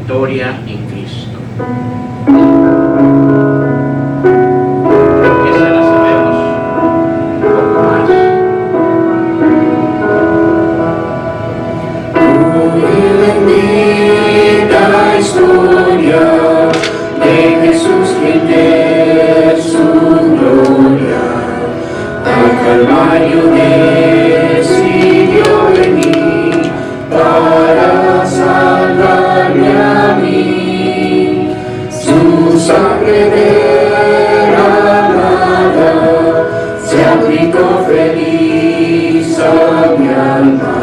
victoria en Cristo. Esa la sabemos un poco más. Muy bendita historia de Jesús quien de su gloria al Calvario decidió venir para salvarme a mí. Su sangre derramada se aplicó feliz a mi alma.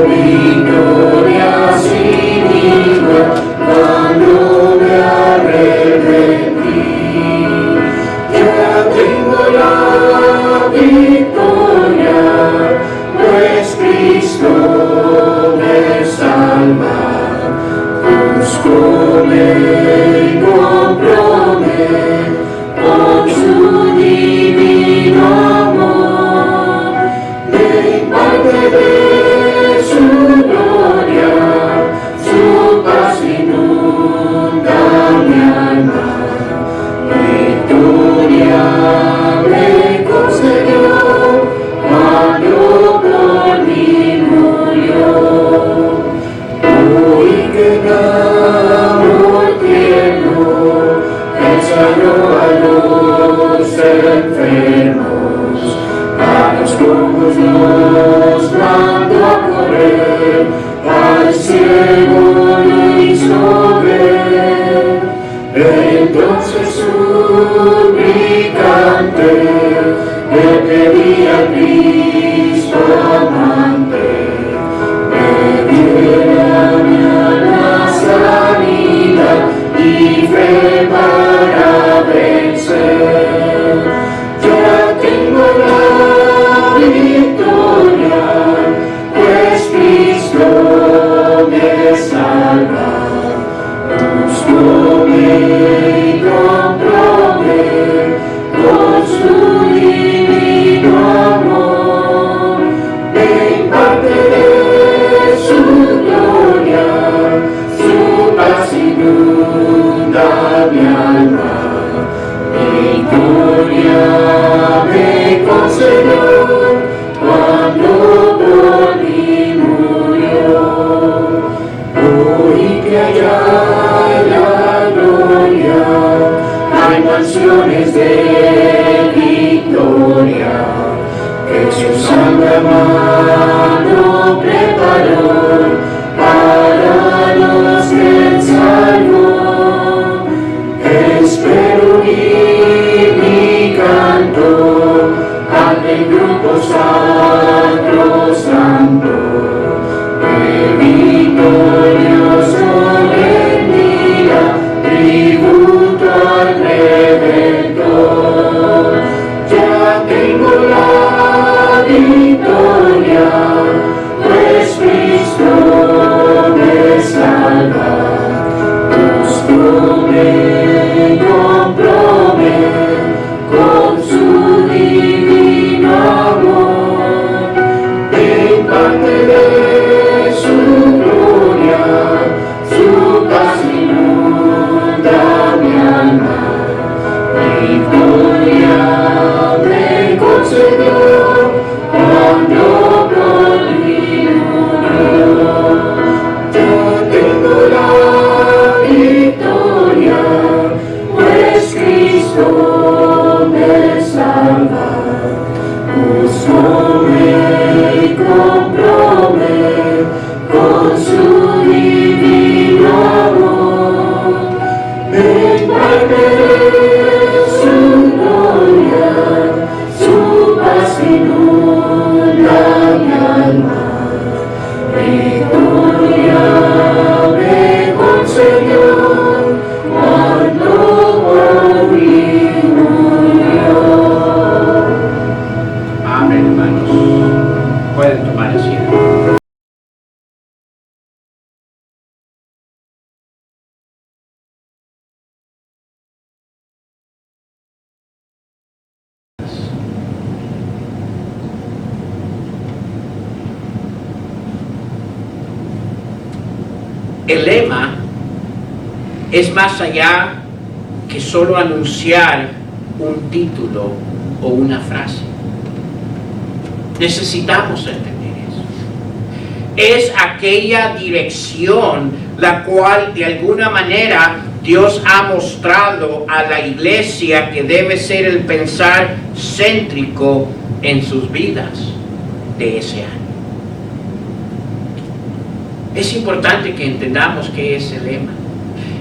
Victoria sin igual cuando me arrepentí. Ya tengo la victoria, pues Cristo me salva. Búscome y cómprome con su divino amor. Me imparte de su gloria, su paz inunda mi alma. Victoria me concedió cuando por mí murió. Hoy que amor tierno, Él sanó a los enfermos, a los cojos nos mandó a correr, al ciego lo hizo ver. Entonces suplicante le pedí a Cristo amante, me diera mi alma sanidad y fe para vencer. Ya tengo la victoria, pues Cristo me salva. Búscome y cómprome con su divino amor. Me imparte de su gloria, su paz inunda mi alma. Victoria me concedió cuando por mí murió. Hoy que allá en la gloria hay mansiones de victoria que su santa mano preparó para los que Él salvó. Espero oír mi canto ante el grupo sacro santo, de victorioso rendida tributo al Redentor. Ya tengo la victoria, pues Cristo me salva. Búscome y cómprome con su divino amor. Me imparte de su gloria, su paz inunda mi alma. Victoria me concedió cuando por mí murió. Ya tengo la victoria, pues Cristo me salva. Búscome y cómprome con su divino amor. Me imparte su gloria, su paz inunda mi alma. Victoria me concedió cuando por mí murió. Amén, hermanos. Pueden tomar asiento. El lema es más allá que solo anunciar un título o una frase. Necesitamos entender eso. Es aquella dirección la cual de alguna manera Dios ha mostrado a la iglesia que debe ser el pensar céntrico en sus vidas de ese año. Es importante que entendamos qué es el lema.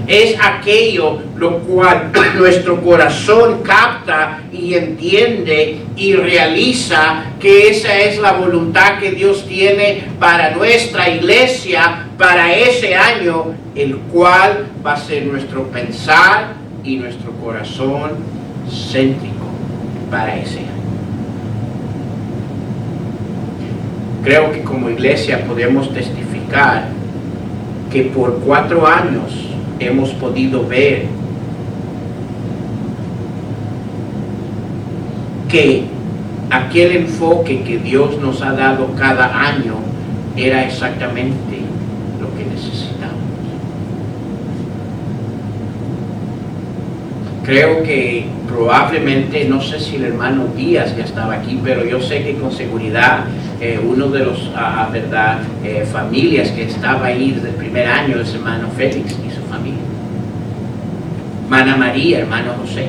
Es aquello lo cual nuestro corazón capta y entiende y realiza que esa es la voluntad que Dios tiene para nuestra iglesia, para ese año, el cual va a ser nuestro pensar y nuestro corazón céntrico para ese año. Creo que como iglesia podemos testificar que por 4 años hemos podido ver que aquel enfoque que Dios nos ha dado cada año era exactamente lo que necesitamos. Creo que probablemente, no sé si el hermano Díaz ya estaba aquí, pero yo sé que con seguridad uno de los familias que estaba ahí desde el primer año es hermano Félix y su familia. Hermana María, hermano José.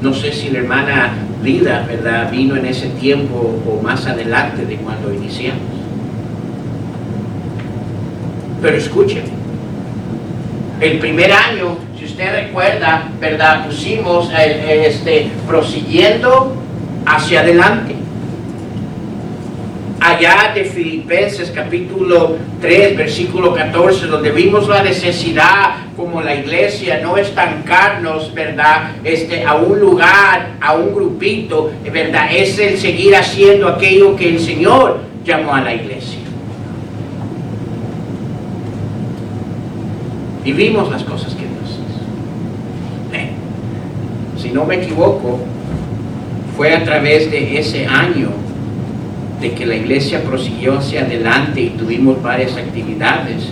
No sé si la hermana Lida, ¿verdad?, vino en ese tiempo o más adelante de cuando iniciamos. Pero escúcheme. El primer año, si usted recuerda, ¿verdad?, pusimos prosiguiendo hacia adelante. Allá de Filipenses capítulo 3, versículo 14, donde vimos la necesidad como la iglesia no estancarnos, ¿verdad?, a un lugar, a un grupito, ¿verdad?, es el seguir haciendo aquello que el Señor llamó a la iglesia. Y vimos las cosas que Dios hizo. Si no me equivoco, fue a través de ese año de que la iglesia prosiguió hacia adelante y tuvimos varias actividades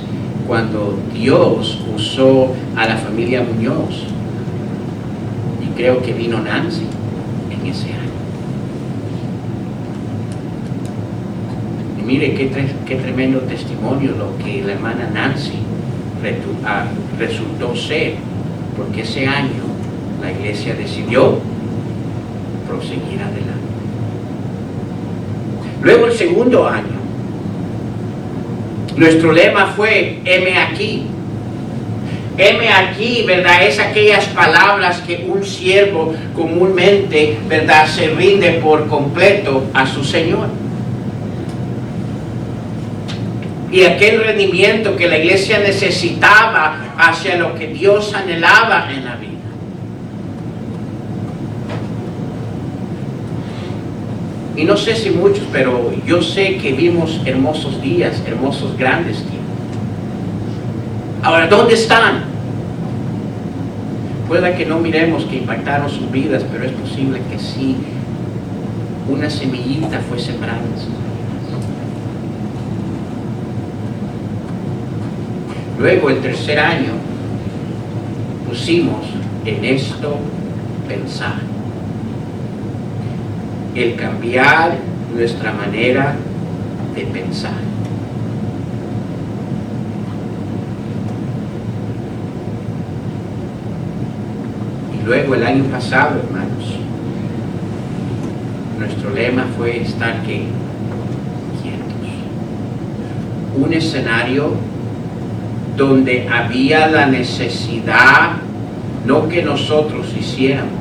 cuando Dios usó a la familia Muñoz. Y creo que vino Nancy en ese año. Y mire qué tremendo testimonio lo que la hermana Nancy resultó ser, porque ese año la iglesia decidió proseguir adelante. Luego el segundo año, nuestro lema fue heme aquí. Heme aquí, ¿verdad?, es aquellas palabras que un siervo comúnmente, ¿verdad?, se rinde por completo a su Señor. Y aquel rendimiento que la iglesia necesitaba hacia lo que Dios anhelaba en la vida. Y no sé si muchos, pero yo sé que vimos hermosos días, hermosos grandes tiempos. Ahora, ¿dónde están? Puede que no miremos que impactaron sus vidas, pero es posible que sí, una semillita fue sembrada en sus vidas. Luego, el tercer año, pusimos en esto pensar. El cambiar nuestra manera de pensar. Y luego el año pasado, hermanos, nuestro lema fue estar quietos. Un escenario donde había la necesidad, no que nosotros hiciéramos,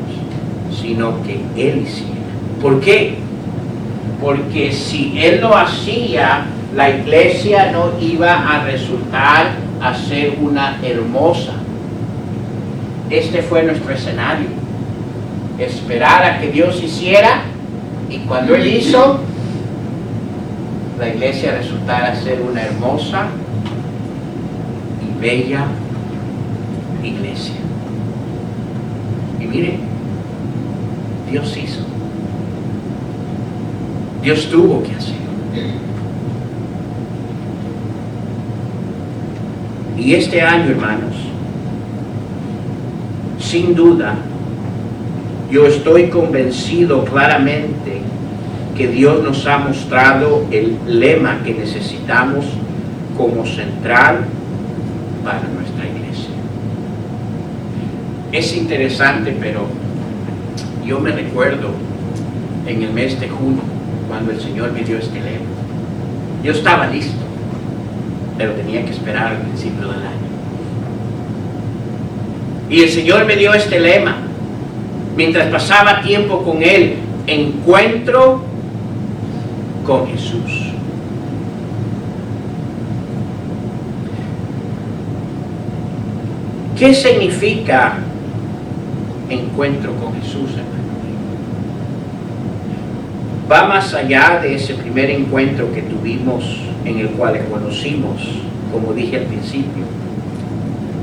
sino que Él hiciera. ¿Por qué? Porque si Él lo hacía, la iglesia no iba a resultar a ser una hermosa. Este fue nuestro escenario. Esperar a que Dios hiciera, y cuando Él hizo, la iglesia resultara ser una hermosa y bella iglesia. Y mire, Dios hizo. Dios tuvo que hacer. Y este año, hermanos, sin duda, yo estoy convencido claramente que Dios nos ha mostrado el lema que necesitamos como central para nuestra iglesia. Es interesante, pero yo me recuerdo en el mes de junio, cuando el Señor me dio este lema. Yo estaba listo, pero tenía que esperar al principio del año. Y el Señor me dio este lema. Mientras pasaba tiempo con Él, encuentro con Jesús. ¿Qué significa encuentro con Jesús, hermanos? Va más allá de ese primer encuentro que tuvimos, en el cual le conocimos, como dije al principio,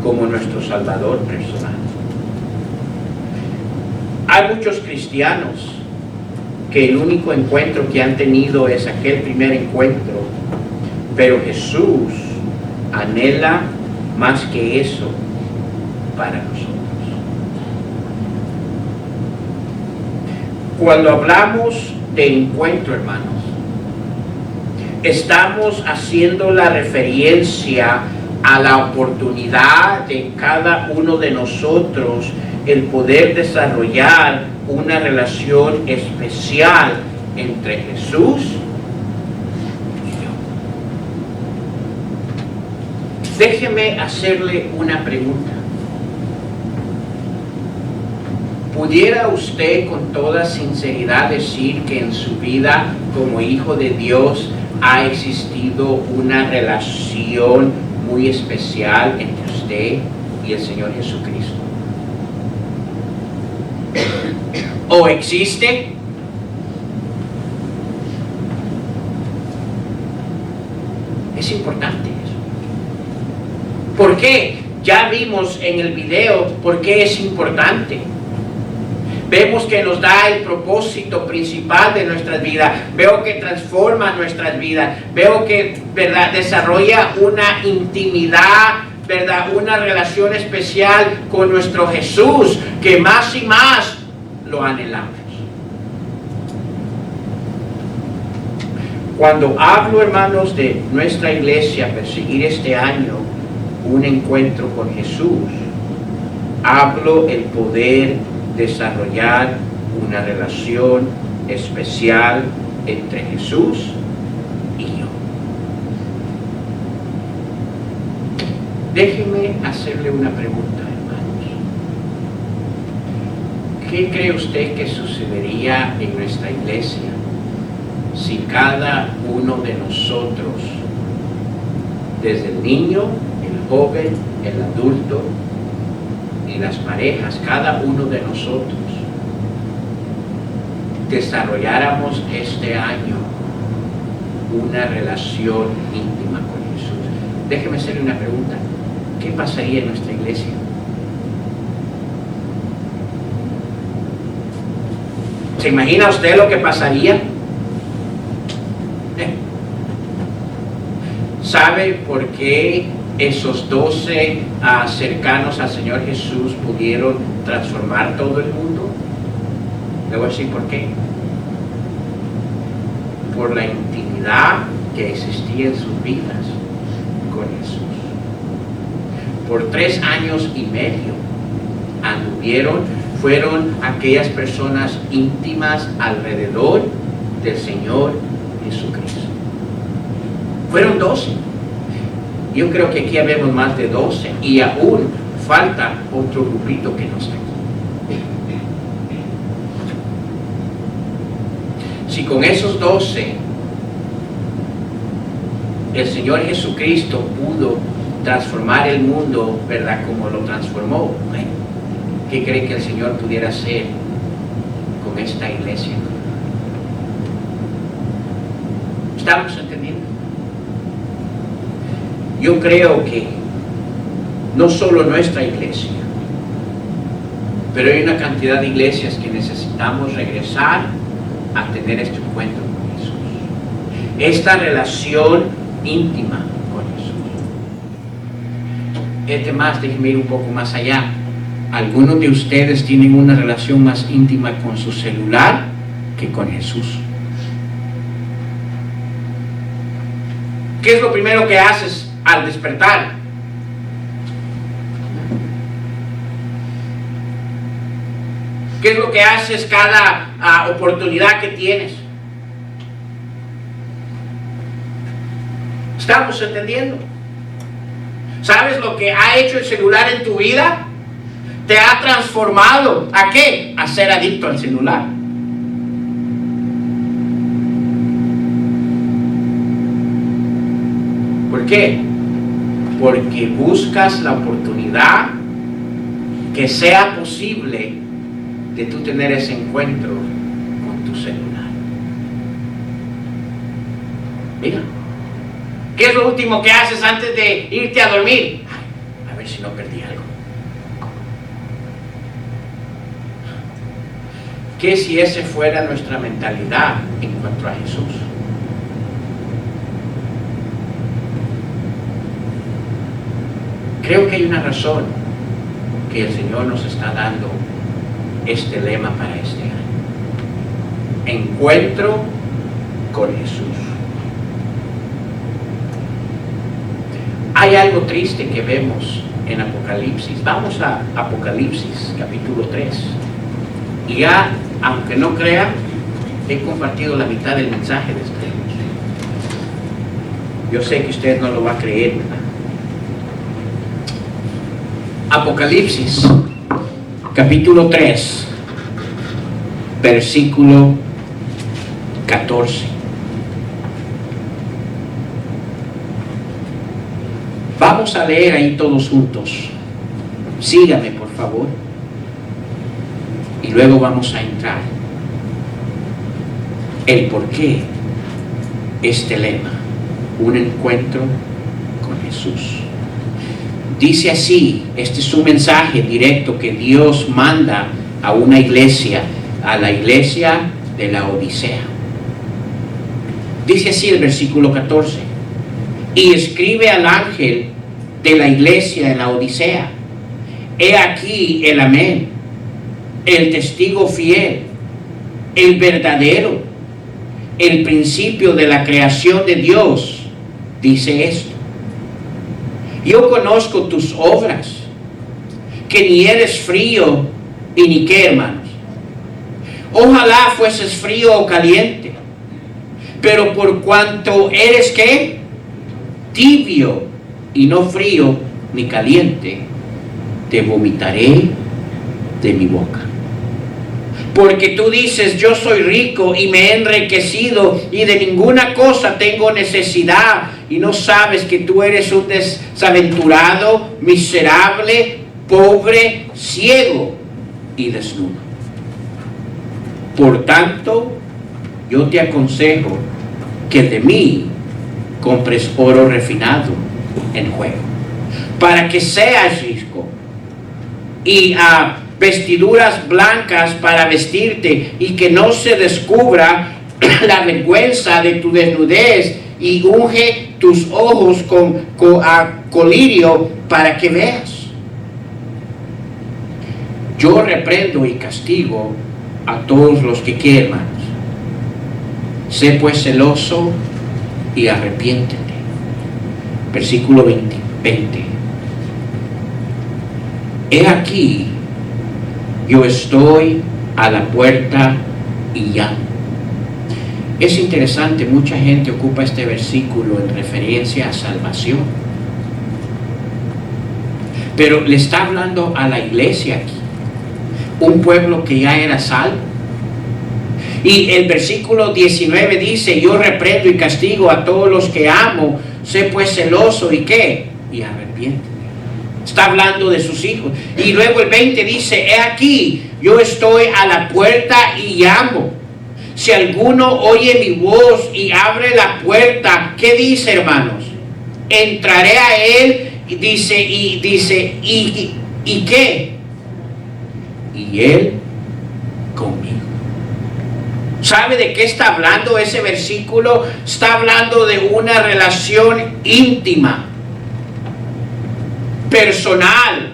como nuestro Salvador personal. Hay muchos cristianos que el único encuentro que han tenido es aquel primer encuentro, pero Jesús anhela más que eso para nosotros. Cuando hablamos de encuentro, hermanos, estamos haciendo la referencia a la oportunidad de cada uno de nosotros el poder desarrollar una relación especial entre Jesús y yo. Déjeme hacerle una pregunta. ¿Pudiera usted con toda sinceridad decir que en su vida como hijo de Dios ha existido una relación muy especial entre usted y el Señor Jesucristo? ¿O existe? Es importante eso. ¿Por qué? Ya vimos en el video por qué es importante. Vemos que nos da el propósito principal de nuestras vidas. Veo que transforma nuestras vidas. Veo que, ¿verdad?, desarrolla una intimidad, ¿verdad?, una relación especial con nuestro Jesús, que más y más lo anhelamos. Cuando hablo, hermanos, de nuestra iglesia perseguir este año un encuentro con Jesús, hablo el poder desarrollar una relación especial entre Jesús y yo. Déjeme hacerle una pregunta, hermanos. ¿Qué cree usted que sucedería en nuestra iglesia si cada uno de nosotros, desde el niño, el joven, el adulto y las parejas, cada uno de nosotros, desarrolláramos este año una relación íntima con Jesús? Déjeme hacerle una pregunta. ¿Qué pasaría en nuestra iglesia? ¿Se imagina usted lo que pasaría? ¿Sabe por qué esos 12 cercanos al Señor Jesús pudieron transformar todo el mundo? Le voy a decir por qué. Por la intimidad que existía en sus vidas con Jesús. Por 3 años y medio anduvieron, fueron aquellas personas íntimas alrededor del Señor Jesucristo. Fueron 12. Yo creo que aquí habemos más de 12 y aún falta otro grupito que no está aquí. Si con esos 12 el Señor Jesucristo pudo transformar el mundo, ¿verdad?, como lo transformó, ¿qué cree que el Señor pudiera hacer con esta iglesia? ¿Estamos entendiendo? Yo creo que no solo nuestra iglesia, pero hay una cantidad de iglesias que necesitamos regresar a tener este encuentro con Jesús. Esta relación íntima con Jesús. déjenme ir un poco más allá. Algunos de ustedes tienen una relación más íntima con su celular que con Jesús. ¿Qué es lo primero que haces al despertar? ¿Qué es lo que haces cada oportunidad que tienes? ¿Estamos entendiendo? ¿Sabes lo que ha hecho el celular en tu vida? Te ha transformado. ¿A qué? A ser adicto al celular. ¿Por qué? Porque buscas la oportunidad que sea posible de tú tener ese encuentro con tu celular. Mira, ¿qué es lo último que haces antes de irte a dormir? Ay, a ver si no perdí algo. ¿Qué si esa fuera nuestra mentalidad en cuanto a Jesús? Creo que hay una razón que el Señor nos está dando este lema para este año. Encuentro con Jesús. Hay algo triste que vemos en Apocalipsis. Vamos a Apocalipsis capítulo 3. Y ya, aunque no crean, he compartido la mitad del mensaje de este año. Yo sé que usted no lo va a creer, ¿verdad? Apocalipsis capítulo 3, versículo 14. Vamos a leer ahí todos juntos. Sígame, por favor. Y luego vamos a entrar. El por qué este lema, un encuentro con Jesús. Dice así, este es un mensaje directo que Dios manda a una iglesia, a la iglesia de la Odisea. Dice así el versículo 14, y escribe al ángel de la iglesia en la Odisea, he aquí el amén, el testigo fiel, el verdadero, el principio de la creación de Dios, dice esto. Yo conozco tus obras, que ni eres frío y ni qué, hermanos. Ojalá fueses frío o caliente, pero por cuanto eres ¿qué? Tibio y no frío ni caliente, te vomitaré de mi boca. Porque tú dices, yo soy rico y me he enriquecido y de ninguna cosa tengo necesidad, y no sabes que tú eres un desaventurado, miserable, pobre, ciego y desnudo. Por tanto, yo te aconsejo que de mí compres oro refinado en juego, para que seas rico, y vestiduras blancas para vestirte, y que no se descubra la vergüenza de tu desnudez, y unge tus ojos con colirio para que veas. Yo reprendo y castigo a todos los que quieran, hermanos. Sé pues celoso y arrepiéntete. Versículo 20. He aquí, yo estoy a la puerta y llamo. Es interesante, mucha gente ocupa este versículo en referencia a salvación. Pero le está hablando a la iglesia aquí, un pueblo que ya era salvo. Y el versículo 19 dice, yo reprendo y castigo a todos los que amo, sé pues celoso y ¿qué? Y arrepiéntete. Está hablando de sus hijos. Y luego el 20 dice, he aquí, yo estoy a la puerta y llamo. Si alguno oye mi voz y abre la puerta, ¿qué dice, hermanos? Entraré a él, y dice, ¿y qué? Y él conmigo. ¿Sabe de qué está hablando ese versículo? Está hablando de una relación íntima, personal.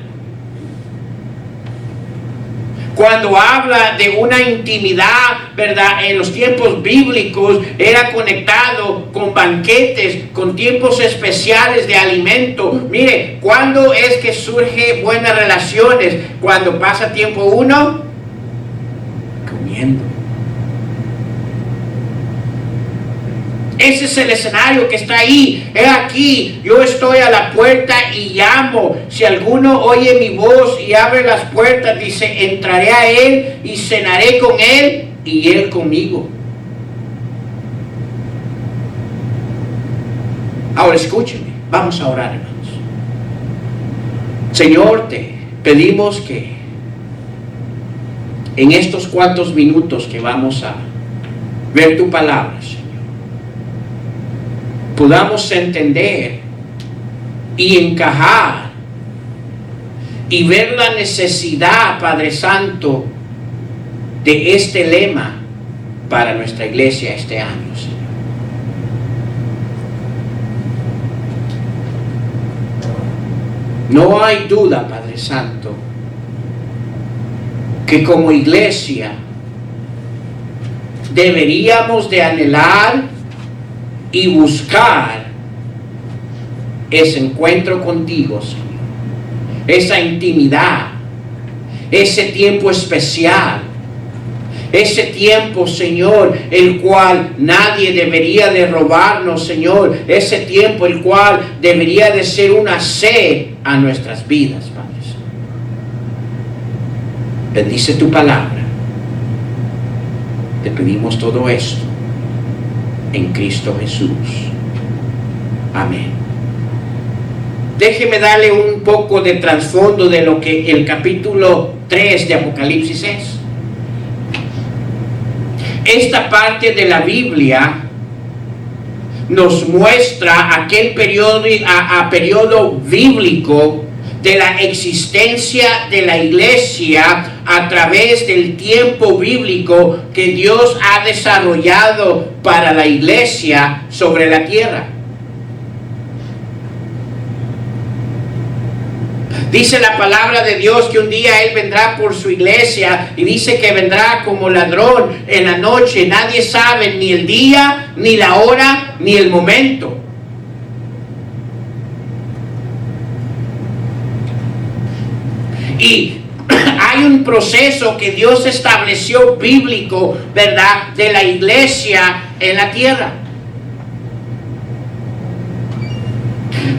Cuando habla de una intimidad, ¿verdad? En los tiempos bíblicos era conectado con banquetes, con tiempos especiales de alimento. Mire, ¿cuándo es que surge buenas relaciones? Cuando pasa tiempo uno comiendo. Ese es el escenario que está ahí. He aquí, yo estoy a la puerta y llamo. Si alguno oye mi voz y abre las puertas, dice, entraré a él y cenaré con él y él conmigo. Ahora escúcheme, vamos a orar, hermanos. Señor, te pedimos que en estos cuantos minutos que vamos a ver tu palabra, Señor, podamos entender y encajar y ver la necesidad, Padre Santo, de este lema para nuestra iglesia este año, Señor. No hay duda, Padre Santo, que como iglesia deberíamos de anhelar y buscar ese encuentro contigo, Señor. Esa intimidad, ese tiempo especial, ese tiempo, Señor, el cual nadie debería de robarnos, Señor. Ese tiempo el cual debería de ser una sed a nuestras vidas, Padre. Bendice tu palabra. Te pedimos todo esto en Cristo Jesús. Amén. Déjeme darle un poco de trasfondo de lo que el capítulo 3 de Apocalipsis es. Esta parte de la Biblia nos muestra aquel periodo bíblico de la existencia de la iglesia a través del tiempo bíblico que Dios ha desarrollado para la iglesia sobre la tierra. Dice la palabra de Dios que un día Él vendrá por su iglesia y dice que vendrá como ladrón en la noche. Nadie sabe ni el día, ni la hora, ni el momento. Y hay un proceso que Dios estableció bíblico, ¿verdad?, de la iglesia en la tierra.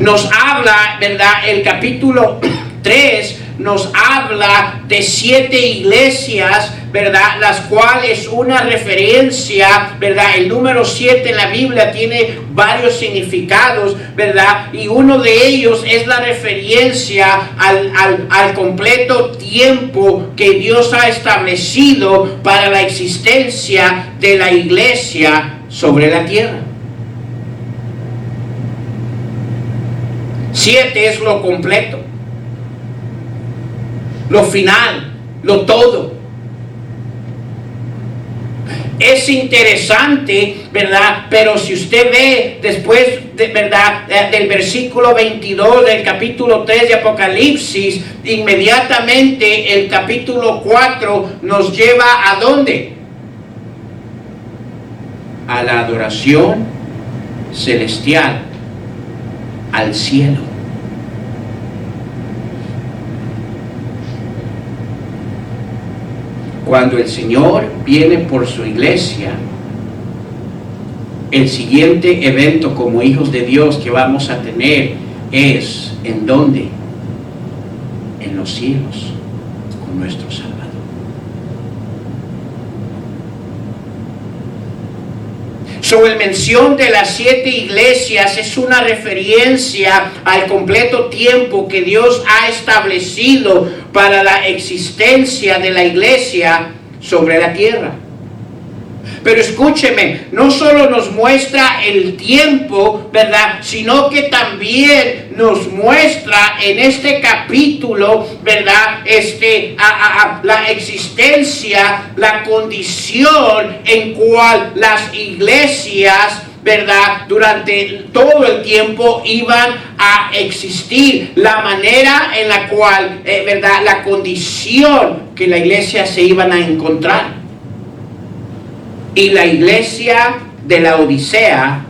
Nos habla, ¿verdad?, el capítulo 3 nos habla de 7 iglesias, ¿verdad?, las cuales una referencia, ¿verdad? El número 7 en la Biblia tiene varios significados, ¿verdad? Y uno de ellos es la referencia al completo tiempo que Dios ha establecido para la existencia de la iglesia sobre la tierra. 7 es lo completo, lo final, lo todo. Es interesante, ¿verdad? Pero si usted ve después, ¿verdad?, del versículo 22 del capítulo 3 de Apocalipsis, inmediatamente el capítulo 4 nos lleva ¿a dónde? A la adoración celestial, al cielo. Cuando el Señor viene por su iglesia, el siguiente evento como hijos de Dios que vamos a tener es ¿en dónde? En los cielos, con nuestro Salvador. Sobre la mención de las 7 iglesias es una referencia al completo tiempo que Dios ha establecido para la existencia de la iglesia sobre la tierra. Pero escúcheme, no solo nos muestra el tiempo, ¿verdad?, sino que también nos muestra en este capítulo, ¿verdad?, la existencia, la condición en cual las iglesias ¿verdad? Durante todo el tiempo iban a existir. La manera en la cual, ¿verdad? La condición que la iglesia se iban a encontrar. Y la iglesia de la Odisea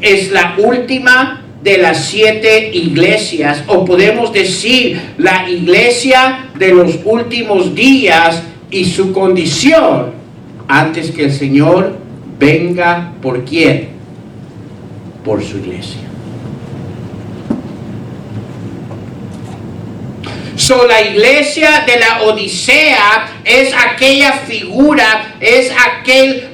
es la última de las 7 iglesias, o podemos decir la iglesia de los últimos días, y su condición antes que el Señor venga. ¿Por quién? Por su iglesia. La iglesia de la Odisea es aquella figura, es aquel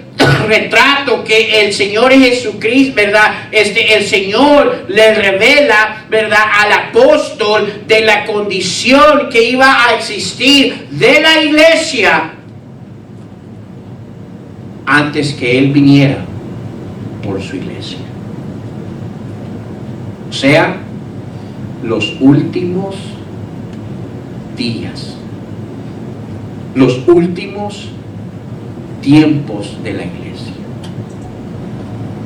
retrato que el Señor Jesucristo, ¿verdad? El Señor le revela, ¿verdad? Al apóstol de la condición que iba a existir de la iglesia antes que Él viniera por su iglesia. O sea, los últimos días, los últimos tiempos de la iglesia.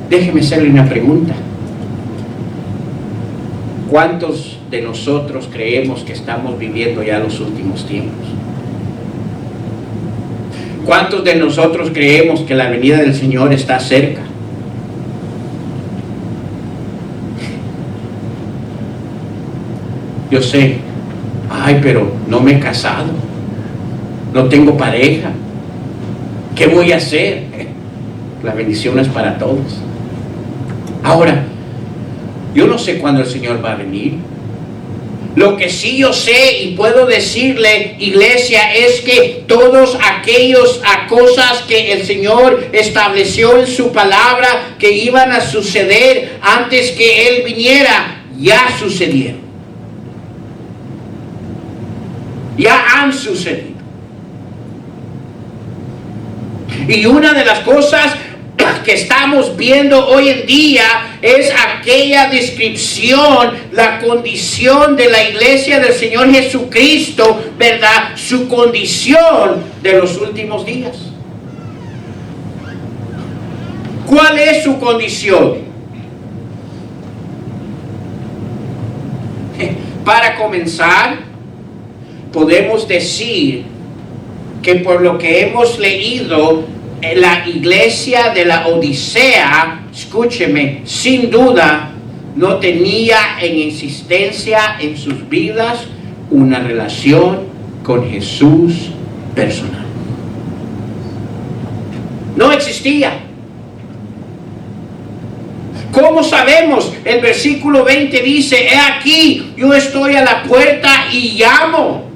Déjeme hacerle una pregunta. ¿Cuántos de nosotros creemos que estamos viviendo ya los últimos tiempos? ¿Cuántos de nosotros creemos que la venida del Señor está cerca? Yo sé, pero no me he casado, no tengo pareja, ¿qué voy a hacer? La bendición es para todos. Ahora, yo no sé cuándo el Señor va a venir. Lo que sí yo sé y puedo decirle, iglesia, es que todos aquellos cosas que el Señor estableció en su palabra que iban a suceder antes que Él viniera, ya sucedieron. Ya han sucedido. Y una de las cosas que estamos viendo hoy en día es aquella descripción, la condición de la iglesia del Señor Jesucristo, ¿verdad? Su condición de los últimos días. ¿Cuál es su condición? Para comenzar, podemos decir que por lo que hemos leído, la iglesia de la Odisea, escúcheme, sin duda no tenía en existencia en sus vidas una relación con Jesús personal. No existía. ¿Cómo sabemos? El versículo 20 dice: he aquí, yo estoy a la puerta y llamo.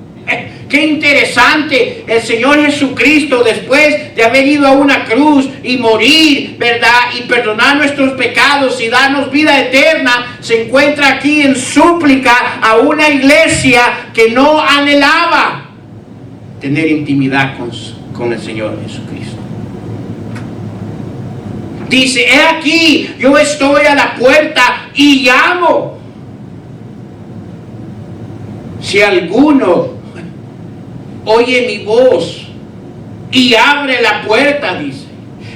Qué interesante, el Señor Jesucristo, después de haber ido a una cruz y morir, ¿verdad? Y perdonar nuestros pecados y darnos vida eterna, se encuentra aquí en súplica a una iglesia que no anhelaba tener intimidad con el Señor Jesucristo. Dice: he aquí, yo estoy a la puerta y llamo. Si alguno oye mi voz y abre la puerta, dice,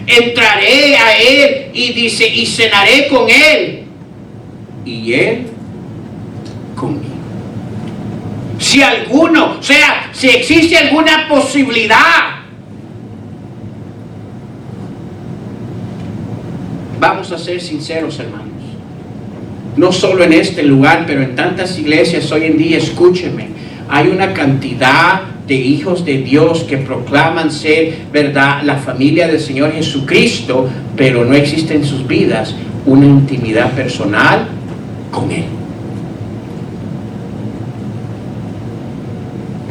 entraré a él y dice, y cenaré con él y él conmigo. Si alguno, o sea, si existe alguna posibilidad, vamos a ser sinceros, hermanos, no solo en este lugar, pero en tantas iglesias hoy en día, escúcheme, hay una cantidad de hijos de Dios que proclaman ser, ¿verdad?, la familia del Señor Jesucristo, pero no existe en sus vidas una intimidad personal con Él.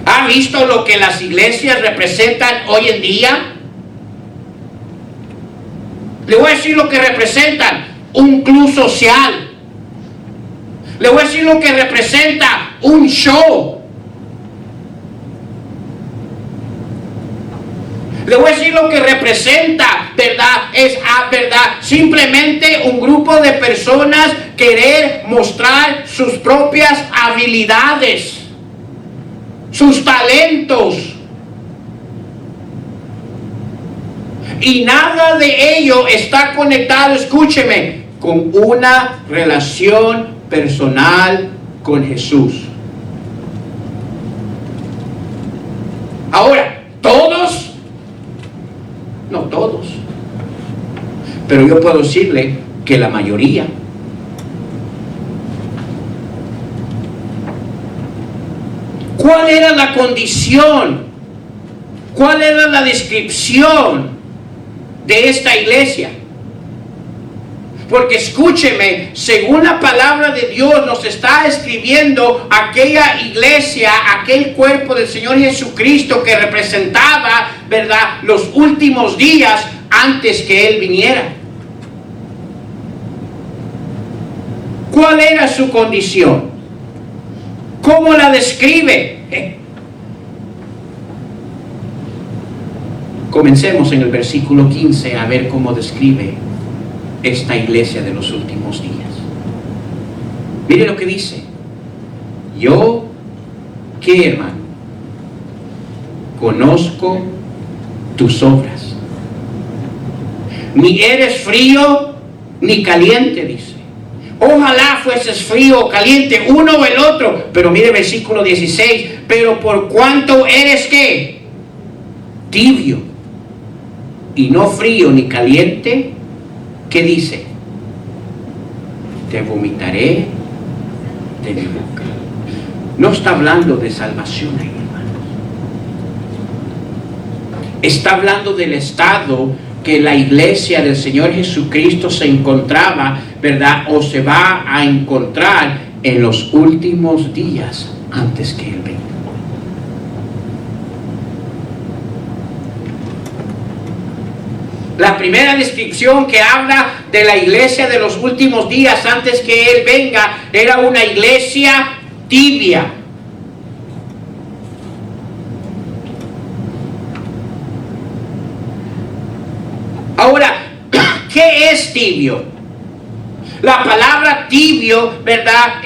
¿Ha visto lo que las iglesias representan hoy en día? Le voy a decir lo que representan: un club social. Le voy a decir lo que representa: un show. Le voy a decir lo que representa, ¿verdad? ¿Verdad? Simplemente un grupo de personas querer mostrar sus propias habilidades, sus talentos. Y nada de ello está conectado, escúcheme, con una relación personal con Jesús. Ahora, todos, no todos, pero yo puedo decirle que la mayoría. ¿Cuál era la condición? ¿Cuál era la descripción de esta iglesia? Porque escúcheme, según la palabra de Dios nos está escribiendo aquella iglesia, aquel cuerpo del Señor Jesucristo que representaba, ¿verdad?, los últimos días antes que Él viniera. ¿Cuál era su condición? ¿Cómo la describe? Comencemos en el versículo 15 a ver cómo describe esta iglesia de los últimos días. Mire lo que dice. Yo, ¿qué, hermano? Conozco tus obras. Ni eres frío ni caliente, dice. Ojalá fueses frío o caliente, uno o el otro. Pero mire versículo 16. Pero por cuanto eres, ¿qué? Tibio y no frío ni caliente, ¿qué dice? Te vomitaré de mi boca. No está hablando de salvación ahí, hermanos. Está hablando del estado que la iglesia del Señor Jesucristo se encontraba, ¿verdad? O se va a encontrar en los últimos días antes que Él venga. La primera descripción que habla de la iglesia de los últimos días antes que Él venga era una iglesia tibia. Ahora, ¿qué es tibio? La palabra tibio, ¿verdad?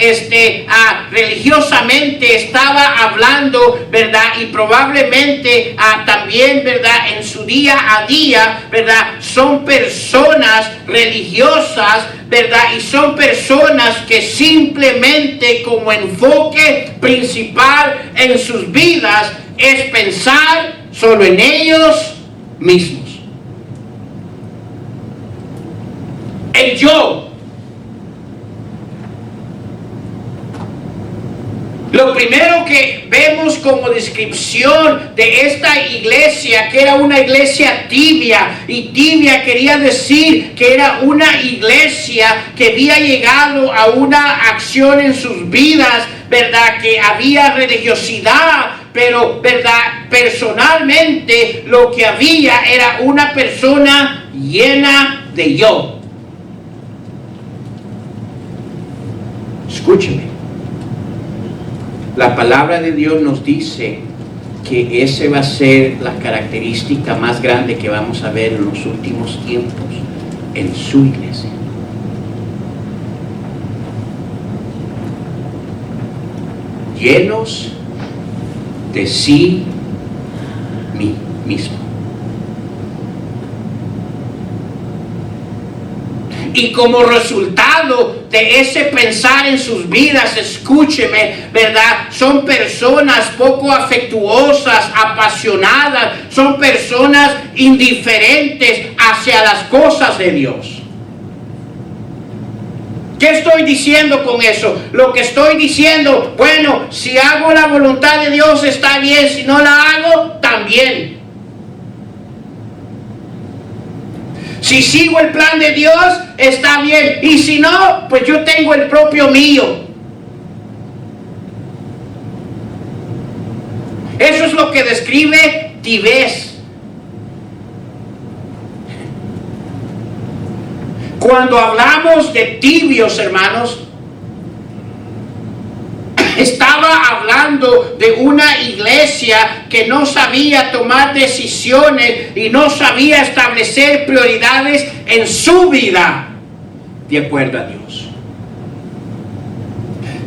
Religiosamente estaba hablando, ¿verdad? Y probablemente también, ¿verdad? En su día a día, ¿verdad? Son personas religiosas, ¿verdad? Y son personas que simplemente como enfoque principal en sus vidas es pensar solo en ellos mismos. El yo. Lo primero que vemos como descripción de esta iglesia, que era una iglesia tibia, y tibia quería decir que era una iglesia que había llegado a una acción en sus vidas, ¿verdad? Que había religiosidad, pero, ¿verdad? Personalmente lo que había era una persona llena de yo. Escúcheme. La palabra de Dios nos dice que esa va a ser la característica más grande que vamos a ver en los últimos tiempos en su iglesia. Llenos de sí mismo. Y como resultado de ese pensar en sus vidas, escúcheme, ¿verdad? Son personas poco afectuosas, apasionadas, son personas indiferentes hacia las cosas de Dios. ¿Qué estoy diciendo con eso? Lo que estoy diciendo, bueno, si hago la voluntad de Dios está bien, si no la hago, también. Si sigo el plan de Dios, está bien. Y si no, pues yo tengo el propio mío. Eso es lo que describe tibez. Cuando hablamos de tibios, hermanos, estaba hablando de una iglesia que no sabía tomar decisiones y no sabía establecer prioridades en su vida de acuerdo a Dios.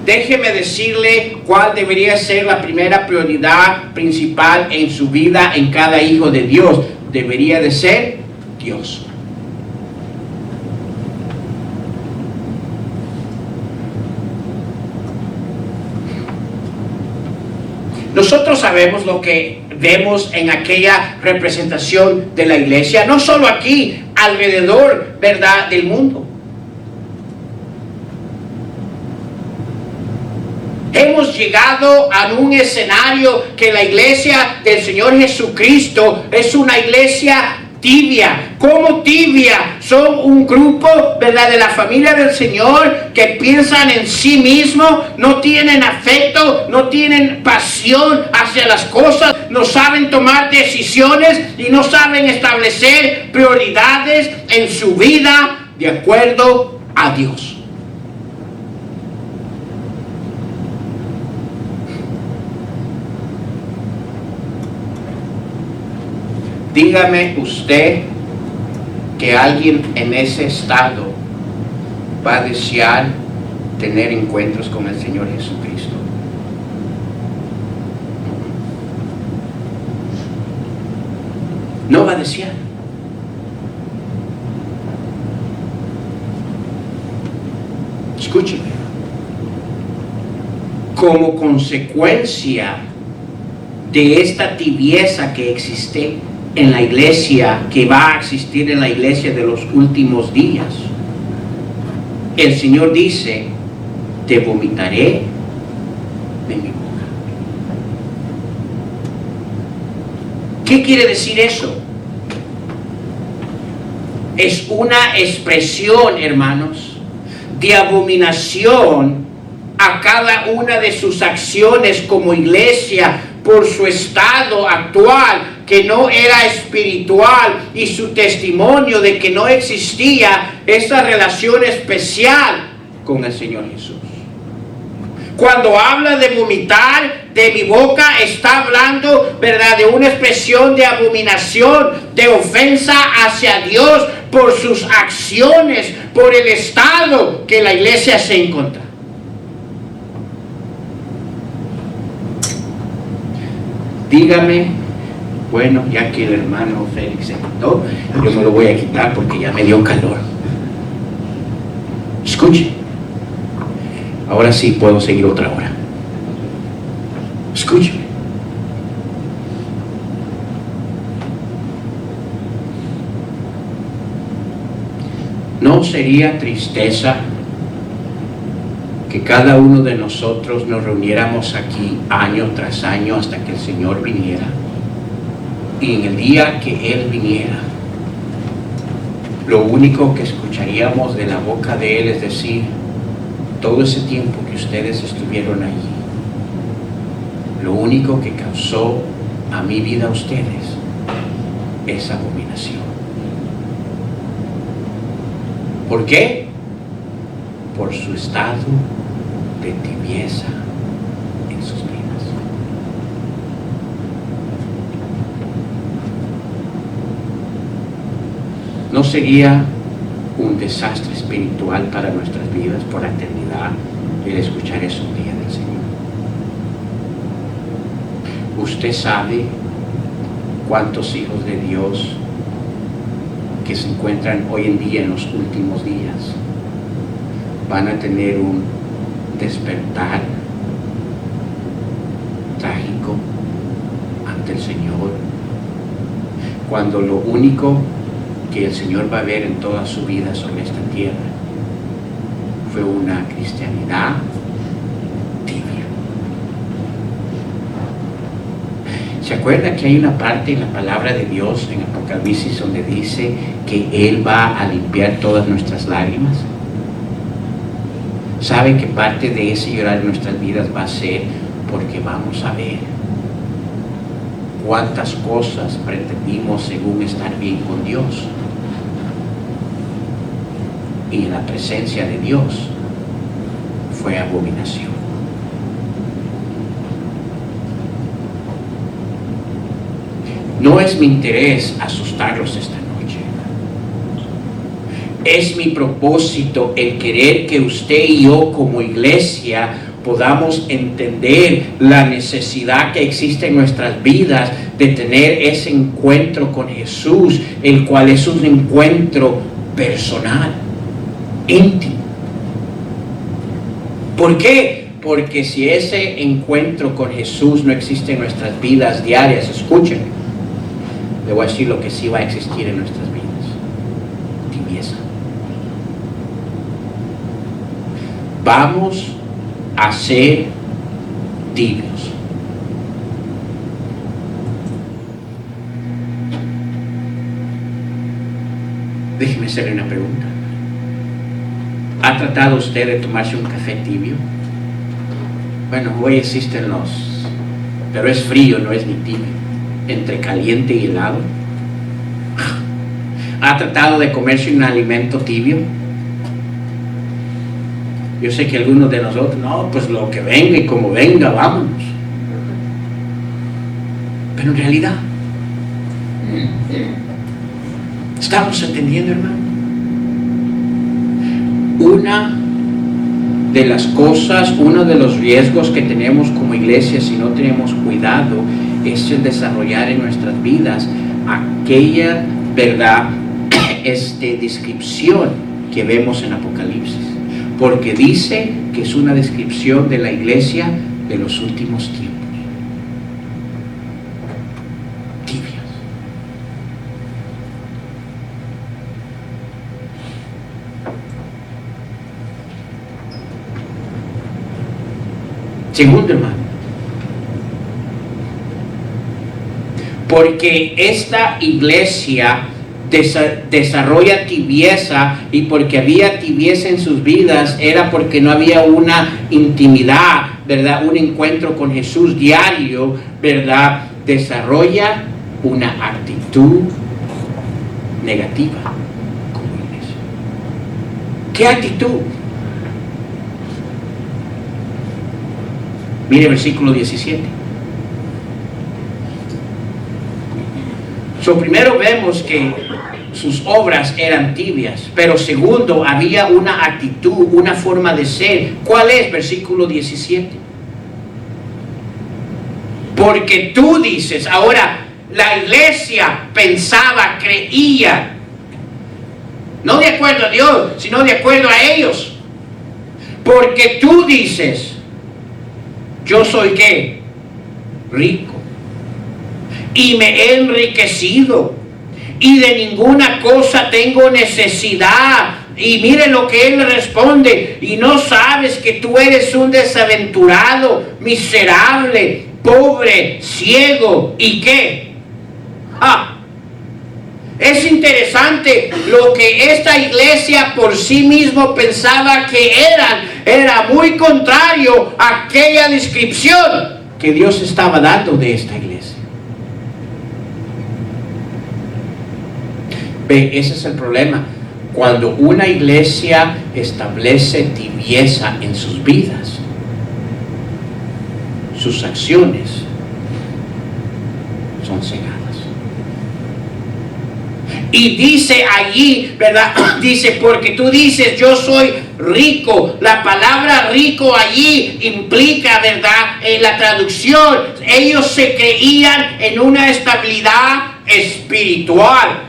Déjeme decirle cuál debería ser la primera prioridad principal en su vida, en cada hijo de Dios. Debería de ser Dios. Nosotros sabemos lo que vemos en aquella representación de la iglesia, no solo aquí, alrededor, ¿verdad?, del mundo. Hemos llegado a un escenario que la iglesia del Señor Jesucristo es una iglesia tibia. ¿Cómo tibia? Son un grupo, ¿verdad?, de la familia del Señor que piensan en sí mismos, no tienen afecto, no tienen pasión hacia las cosas, no saben tomar decisiones y no saben establecer prioridades en su vida de acuerdo a Dios. Dígame usted que alguien en ese estado va a desear tener encuentros con el Señor Jesucristo. No va a desear. Escúcheme. Como consecuencia de esta tibieza que existe en la iglesia, que va a existir en la iglesia de los últimos días, el Señor dice: te vomitaré de mi boca. ¿Qué quiere decir eso? Es una expresión, hermanos, de abominación a cada una de sus acciones como iglesia por su estado actual, que no era espiritual, y su testimonio de que no existía esa relación especial con el Señor Jesús. Cuando habla de vomitar de mi boca, está hablando, ¿verdad?, de una expresión de abominación, de ofensa hacia Dios por sus acciones, por el estado que la iglesia se encuentra. Dígame, bueno, ya que el hermano Félix se quitó, yo me lo voy a quitar porque ya me dio calor. Escuche. Ahora sí puedo seguir otra hora. Escúcheme. ¿No sería tristeza que cada uno de nosotros nos reuniéramos aquí año tras año hasta que el Señor viniera? Y en el día que Él viniera, lo único que escucharíamos de la boca de Él es decir: todo ese tiempo que ustedes estuvieron allí, lo único que causó a mi vida a ustedes es abominación. ¿Por qué? Por su estado de tibieza en sus vidas. ¿No sería un desastre espiritual para nuestras vidas por la eternidad el escuchar eso un día del Señor? Usted sabe cuántos hijos de Dios que se encuentran hoy en día en los últimos días van a tener un despertar trágico ante el Señor, cuando lo único que el Señor va a ver en toda su vida sobre esta tierra fue una cristianidad tibia. ¿Se acuerda que hay una parte en la palabra de Dios en Apocalipsis donde dice que Él va a limpiar todas nuestras lágrimas? ¿Sabe que parte de ese llorar en nuestras vidas va a ser porque vamos a ver cuántas cosas pretendimos según estar bien con Dios, y en la presencia de Dios fue abominación? No es mi interés asustarlos esta noche. Es mi propósito el querer que usted y yo como iglesia podamos entender la necesidad que existe en nuestras vidas de tener ese encuentro con Jesús, el cual es un encuentro personal, íntimo. ¿Por qué? Porque si ese encuentro con Jesús no existe en nuestras vidas diarias, escuchen, le voy a decir lo que sí va a existir en nuestras vidas: tibieza. Vamos a ser tibios. Déjeme hacerle una pregunta. ¿Ha tratado usted de tomarse un café tibio? Bueno, hoy existen pero es frío, no es ni tibio, entre caliente y helado. ¿Ha tratado de comerse un alimento tibio? Yo sé que algunos de nosotros, no, pues lo que venga y como venga, vámonos. Pero en realidad, ¿estamos entendiendo, hermano? Una de las cosas, uno de los riesgos que tenemos como iglesia si no tenemos cuidado es el desarrollar en nuestras vidas aquella verdad, descripción que vemos en Apocalipsis. Porque dice que es una descripción de la iglesia de los últimos tiempos. Tibias. Segundo, hermano, porque esta iglesia desarrolla tibieza, y porque había tibieza en sus vidas era porque no había una intimidad, ¿verdad? Un encuentro con Jesús diario, ¿verdad? Desarrolla una actitud negativa como iglesia. ¿Qué actitud? Mire versículo 17. Primero vemos que sus obras eran tibias, pero segundo, había una actitud, una forma de ser. ¿Cuál es? Versículo 17. Porque tú dices, ahora la iglesia pensaba, creía, no de acuerdo a Dios, sino de acuerdo a ellos. Porque tú dices, yo soy ¿qué? Rico. Y me he enriquecido, y de ninguna cosa tengo necesidad. Y mire lo que él le responde: y no sabes que tú eres un desaventurado, miserable, pobre, ciego, ¿y qué? Es interesante lo que esta iglesia por sí mismo pensaba que era muy contrario a aquella descripción que Dios estaba dando de esta iglesia. Ve, ese es el problema. Cuando una iglesia establece tibieza en sus vidas, sus acciones son cegadas. Y dice allí, ¿verdad? Dice, porque tú dices, yo soy rico. La palabra rico allí implica, ¿verdad? En la traducción, ellos se creían en una estabilidad espiritual.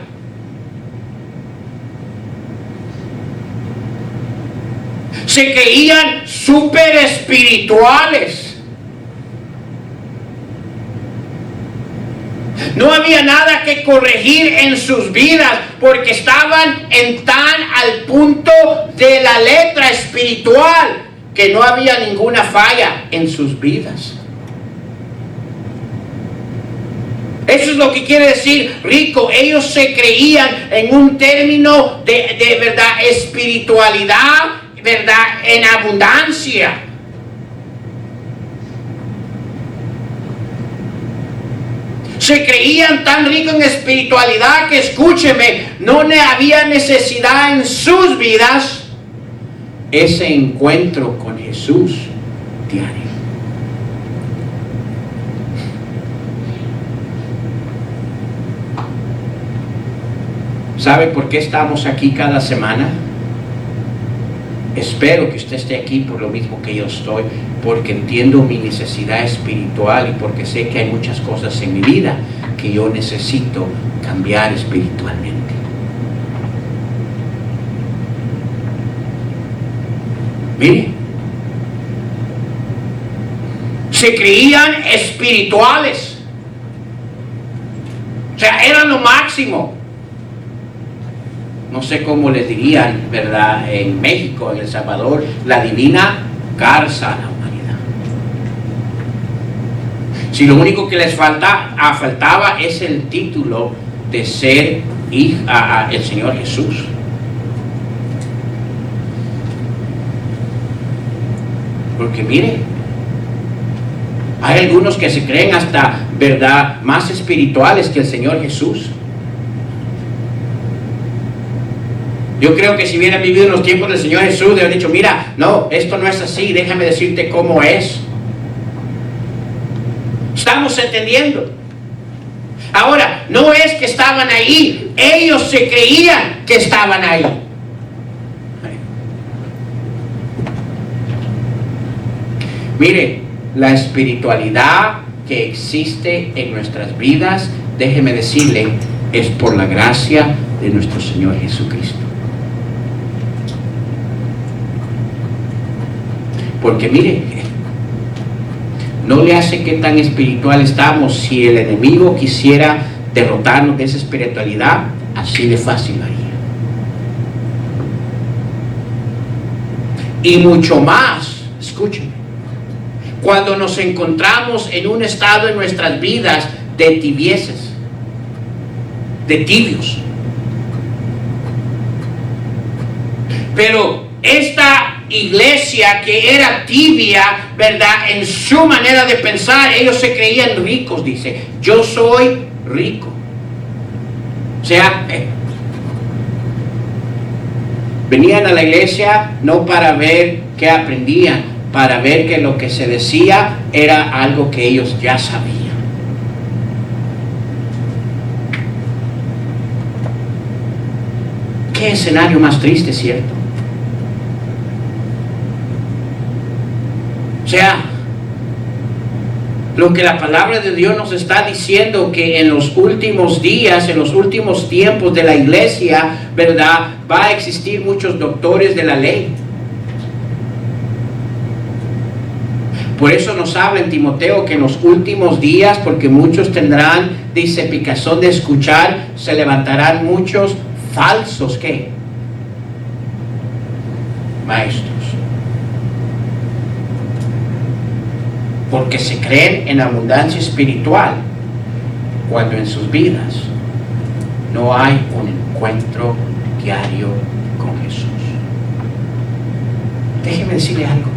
Se creían súper espirituales. No había nada que corregir en sus vidas porque estaban tan al punto de la letra espiritual que no había ninguna falla en sus vidas. Eso es lo que quiere decir rico. Ellos se creían en un término de verdad, espiritualidad, verdad, en abundancia. Se creían tan ricos en espiritualidad que, escúcheme, no había necesidad en sus vidas ese encuentro con Jesús diario. ¿Sabe por qué estamos aquí cada semana? Espero que usted esté aquí por lo mismo que yo estoy, porque entiendo mi necesidad espiritual y porque sé que hay muchas cosas en mi vida que yo necesito cambiar espiritualmente. Mire, se creían espirituales, o sea, eran lo máximo. No sé cómo les dirían, ¿verdad? En México, en El Salvador, la divina garza a la humanidad. Si lo único que les faltaba es el título de ser hija el Señor Jesús. Porque mire, hay algunos que se creen hasta, ¿verdad?, más espirituales que el Señor Jesús. Yo creo que si hubieran vivido en los tiempos del Señor Jesús, le hubieran dicho, mira, no, esto no es así, déjame decirte cómo es. Estamos entendiendo. Ahora, no es que estaban ahí, ellos se creían que estaban ahí. Mire, la espiritualidad que existe en nuestras vidas, déjeme decirle, es por la gracia de nuestro Señor Jesucristo. Porque mire, no le hace qué tan espiritual estamos. Si el enemigo quisiera derrotarnos de esa espiritualidad, así de fácil lo haría. Y mucho más, escúchenme, cuando nos encontramos en un estado en nuestras vidas de tibieces, de tibios. Pero esta iglesia que era tibia, ¿verdad?, en su manera de pensar, ellos se creían ricos, dice, yo soy rico. O sea, venían a la iglesia no para ver qué aprendían, para ver que lo que se decía era algo que ellos ya sabían. Qué escenario más triste, ¿cierto? O sea, lo que la palabra de Dios nos está diciendo, que en los últimos días, en los últimos tiempos de la iglesia, ¿verdad?, va a existir muchos doctores de la ley. Por eso nos habla en Timoteo que en los últimos días, porque muchos tendrán, dice, picazón de escuchar, se levantarán muchos falsos, ¿qué? Maestros. Porque se creen en abundancia espiritual cuando en sus vidas no hay un encuentro diario con Jesús. Déjeme decirle algo.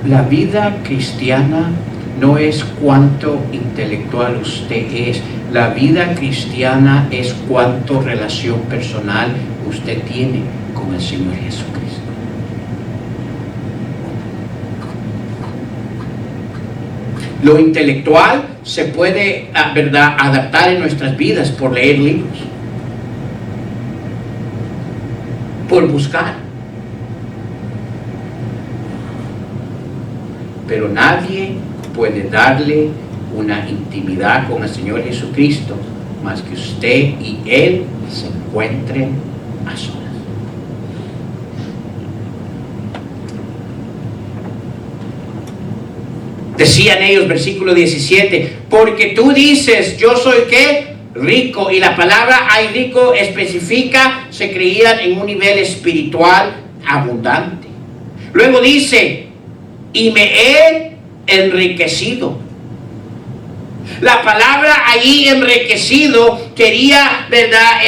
La vida cristiana no es cuánto intelectual usted es. La vida cristiana es cuánto relación personal usted tiene con el Señor Jesucristo. Lo intelectual se puede, ¿verdad?, adaptar en nuestras vidas por leer libros, por buscar. Pero nadie puede darle una intimidad con el Señor Jesucristo más que usted y Él se encuentren a solas. Decían ellos, versículo 17, porque tú dices, yo soy ¿qué? Rico. Y la palabra hay rico especifica, se creían en un nivel espiritual abundante. Luego dice, y me he enriquecido. La palabra allí enriquecido quería, ¿verdad?,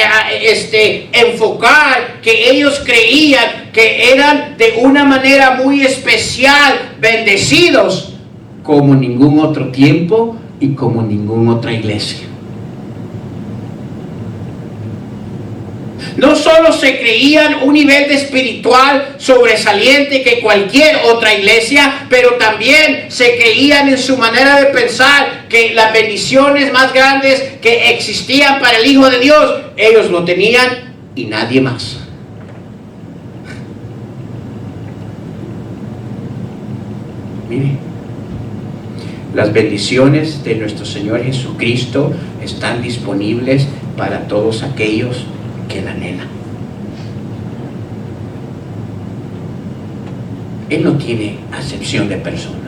enfocar que ellos creían que eran de una manera muy especial bendecidos, como ningún otro tiempo y como ninguna otra iglesia. No solo se creían un nivel de espiritual sobresaliente que cualquier otra iglesia, pero también se creían en su manera de pensar que las bendiciones más grandes que existían para el Hijo de Dios, ellos lo tenían y nadie más. Mire, las bendiciones de nuestro Señor Jesucristo están disponibles para todos aquellos que la anhelan. Él no tiene acepción de personas.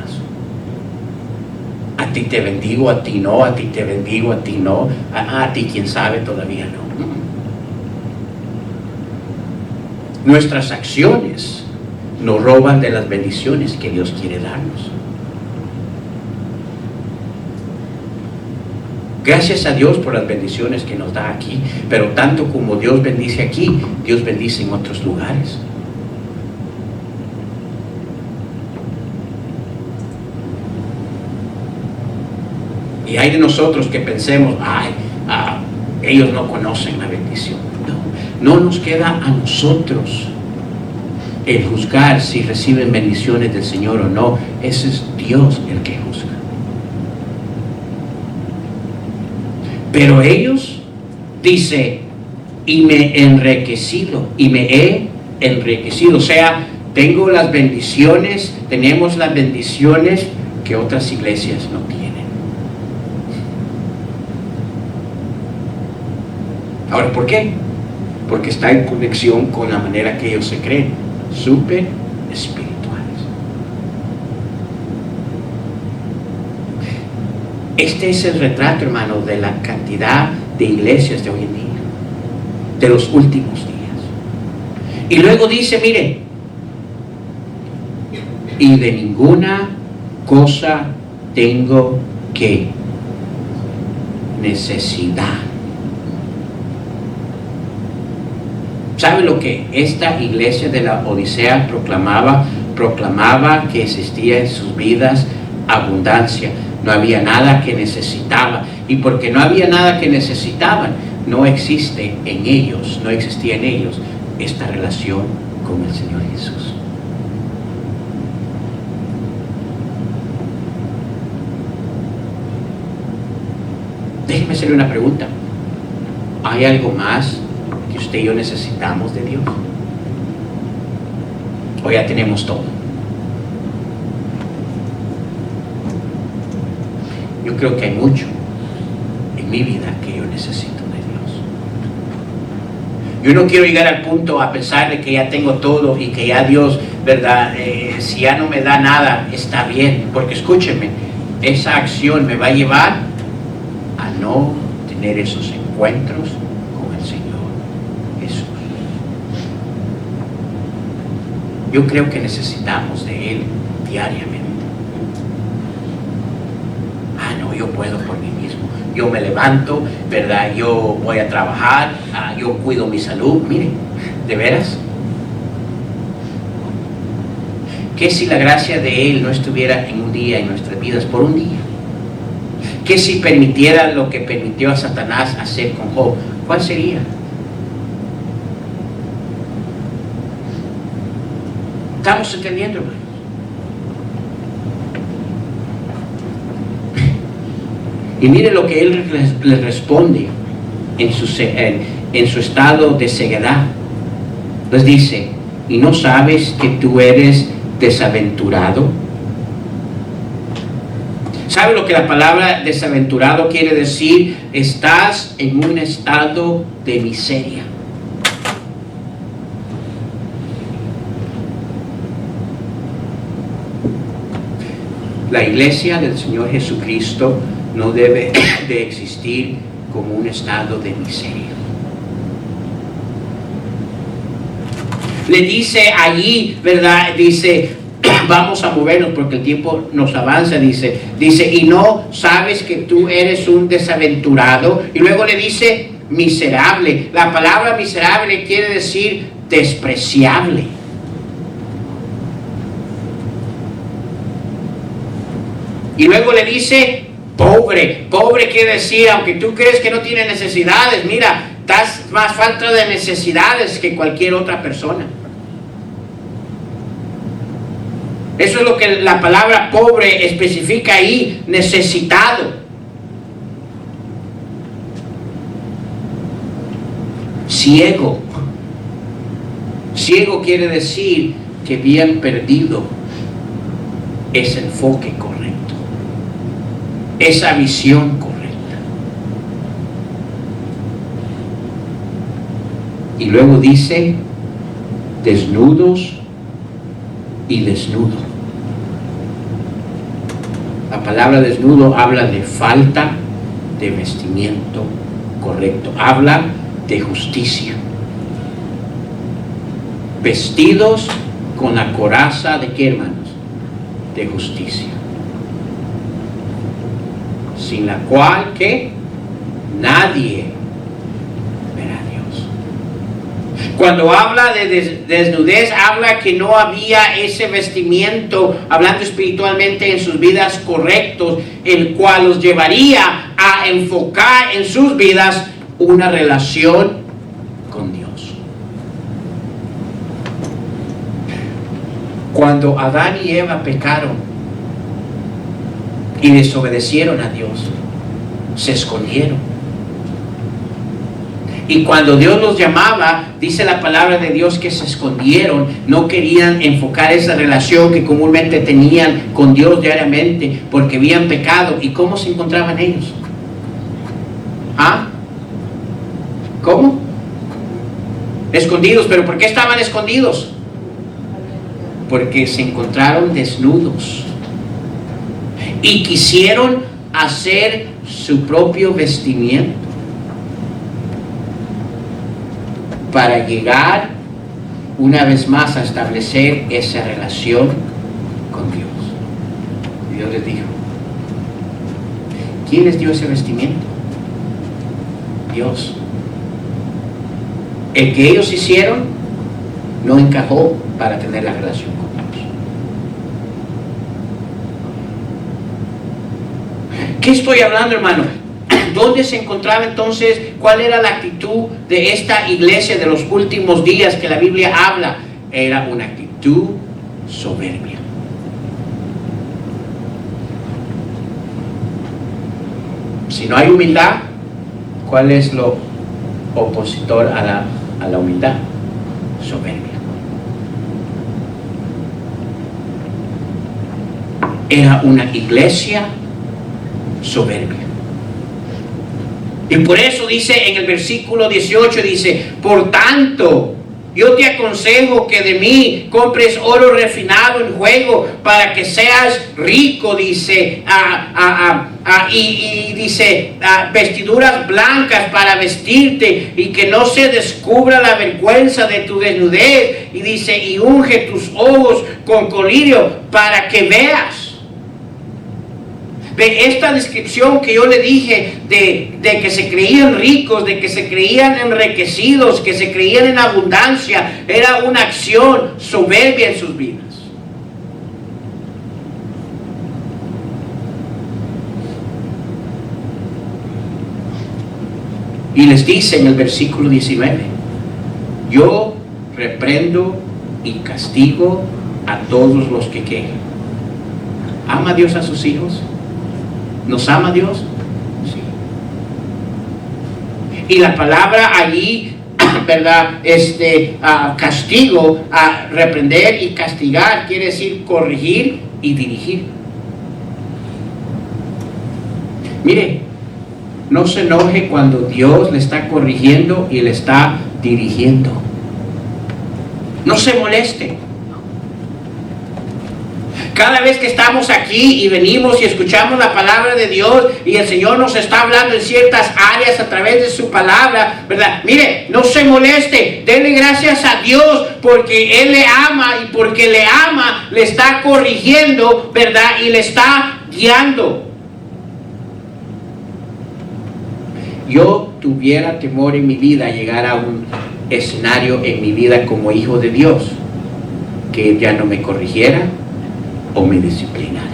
A ti te bendigo, a ti no, a ti te bendigo, a ti no, a ti quién sabe, todavía no. Nuestras acciones nos roban de las bendiciones que Dios quiere darnos. Gracias a Dios por las bendiciones que nos da aquí, pero tanto como Dios bendice aquí, Dios bendice en otros lugares. Y hay de nosotros que pensemos, ellos no conocen la bendición. No nos queda a nosotros el juzgar si reciben bendiciones del Señor o no. Ese es Dios el que juzga. Pero ellos, dice, y me he enriquecido. O sea, tengo las bendiciones, tenemos las bendiciones que otras iglesias no tienen. Ahora, ¿por qué? Porque está en conexión con la manera que ellos se creen, súper espirituales. Este es el retrato, hermano, de la cantidad de iglesias de hoy en día, de los últimos días. Y luego dice, mire, y de ninguna cosa tengo que necesidad. ¿Sabe lo que esta iglesia de la Odisea proclamaba? Proclamaba que existía en sus vidas abundancia. No había nada que necesitaba. Y porque no había nada que necesitaban, no existía en ellos esta relación con el Señor Jesús. Déjeme hacerle una pregunta. ¿Hay algo más que usted y yo necesitamos de Dios? ¿O ya tenemos todo? Yo creo que hay mucho en mi vida que yo necesito de Dios. Yo no quiero llegar al punto a pensar de que ya tengo todo y que ya Dios, ¿verdad? Si ya no me da nada, está bien. Porque escúcheme, esa acción me va a llevar a no tener esos encuentros con el Señor Jesús. Yo creo que necesitamos de Él diariamente. Yo puedo por mí mismo. Yo me levanto, ¿verdad? Yo voy a trabajar, yo cuido mi salud. Mire, ¿de veras? ¿Qué si la gracia de Él no estuviera en un día en nuestras vidas, por un día? ¿Qué si permitiera lo que permitió a Satanás hacer con Job? ¿Cuál sería? ¿Estamos entendiendo, hermano? Y mire lo que él le responde en su estado de ceguedad. Les dice, ¿y no sabes que tú eres desaventurado? ¿Sabe lo que la palabra desaventurado quiere decir? Estás en un estado de miseria. La iglesia del Señor Jesucristo no debe de existir como un estado de miseria. Le dice allí, ¿verdad? Dice, vamos a movernos porque el tiempo nos avanza, dice, y no sabes que tú eres un desaventurado. Y luego le dice, miserable. La palabra miserable quiere decir despreciable. Y luego le dice, pobre. Pobre quiere decir, aunque tú crees que no tiene necesidades, mira, estás más falta de necesidades que cualquier otra persona. Eso es lo que la palabra pobre especifica ahí, necesitado. Ciego. Ciego quiere decir que bien perdido ese enfoque correcto, esa visión correcta. Y luego dice, desnudos y desnudo. La palabra desnudo habla de falta de vestimiento correcto, habla de justicia. Vestidos con la coraza de ¿qué, hermanos? De justicia. Sin la cual, ¿qué? Nadie verá a Dios. Cuando habla de desnudez, habla que no había ese vestimiento, hablando espiritualmente en sus vidas correctos, el cual los llevaría a enfocar en sus vidas una relación con Dios. Cuando Adán y Eva pecaron y desobedecieron a Dios, se escondieron. Y cuando Dios los llamaba, dice la palabra de Dios que se escondieron, no querían enfocar esa relación que comúnmente tenían con Dios diariamente, porque habían pecado. ¿Y cómo se encontraban ellos? ¿Ah? ¿Cómo? Escondidos. ¿Pero por qué estaban escondidos? Porque se encontraron desnudos y quisieron hacer su propio vestimiento para llegar una vez más a establecer esa relación con Dios. Y Dios les dijo, ¿quién les dio ese vestimiento? Dios. El que ellos hicieron no encajó para tener la relación con Dios. ¿Qué estoy hablando, hermano? ¿Dónde se encontraba entonces? ¿Cuál era la actitud de esta iglesia de los últimos días que la Biblia habla? Era una actitud soberbia. Si no hay humildad, ¿cuál es lo opositor a la humildad? Soberbia. Era una iglesia soberbia. Y por eso dice en el versículo 18, dice, por tanto, yo te aconsejo que de mí compres oro refinado en juego para que seas rico, dice, y dice, vestiduras blancas para vestirte y que no se descubra la vergüenza de tu desnudez. Y dice, y unge tus ojos con colirio para que veas. De esta descripción que yo le dije de que se creían ricos, de que se creían enriquecidos, que se creían en abundancia, era una acción soberbia en sus vidas. Y les dice en el versículo 19, yo reprendo y castigo a todos los que quejan. ¿Ama Dios a sus hijos? ¿Nos ama Dios? Sí. Y la palabra allí, ¿verdad? Castigo, reprender y castigar, quiere decir corregir y dirigir. Mire, no se enoje cuando Dios le está corrigiendo y le está dirigiendo. No se moleste. Cada vez que estamos aquí y venimos y escuchamos la palabra de Dios y el Señor nos está hablando en ciertas áreas a través de su palabra, ¿verdad? Mire, no se moleste, denle gracias a Dios porque Él le ama y porque le ama, le está corrigiendo, ¿verdad? Y le está guiando. Yo tuviera temor en mi vida a llegar a un escenario en mi vida como hijo de Dios, que Él ya no me corrigiera o me disciplinara.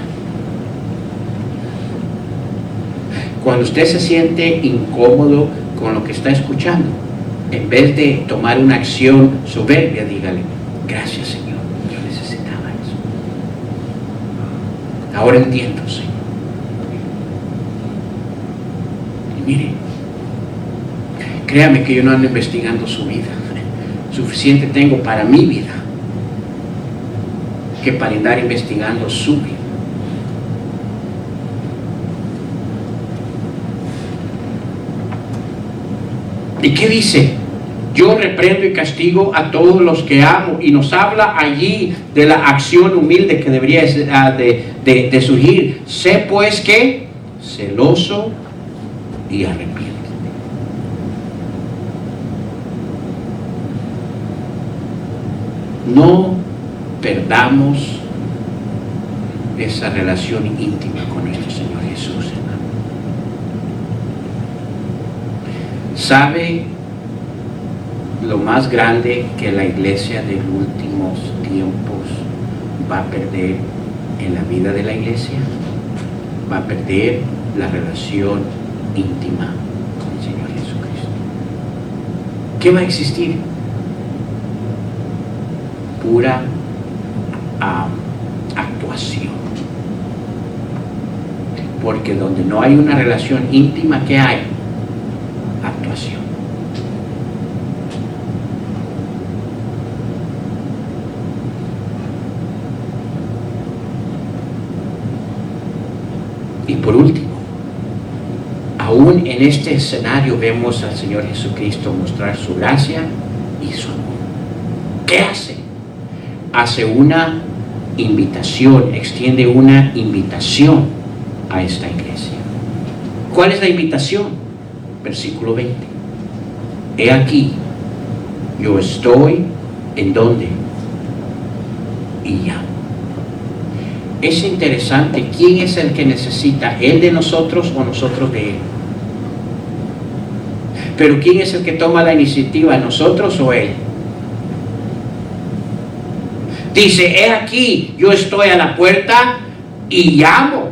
Cuando usted se siente incómodo con lo que está escuchando, en vez de tomar una acción soberbia, dígale, gracias Señor, yo necesitaba eso. Ahora entiendo, Señor. Y mire, créame que yo no ando investigando su vida. Suficiente tengo para mi vida que para andar investigando su vida. ¿Y qué dice? Yo reprendo y castigo a todos los que amo. Y nos habla allí de la acción humilde que debería de surgir. Sé pues que celoso y arrepiéntete. No perdamos esa relación íntima con nuestro Señor Jesús, hermano. ¿Sabe lo más grande que la iglesia de los últimos tiempos va a perder en la vida de la iglesia? Va a perder la relación íntima con el Señor Jesucristo. ¿Qué va a existir? Pura actuación. Porque donde no hay una relación íntima, ¿qué hay? Actuación. Y por último, aún en este escenario vemos al Señor Jesucristo mostrar su gracia y su amor. ¿Qué hace? Hace una invitación, extiende una invitación a esta iglesia. ¿Cuál es la invitación? Versículo 20. He aquí, yo estoy en donde y llamo. Es interesante, ¿quién es el que necesita? ¿Él de nosotros o nosotros de él? Pero ¿quién es el que toma la iniciativa? ¿Nosotros o él? Dice, he aquí, yo estoy a la puerta y llamo.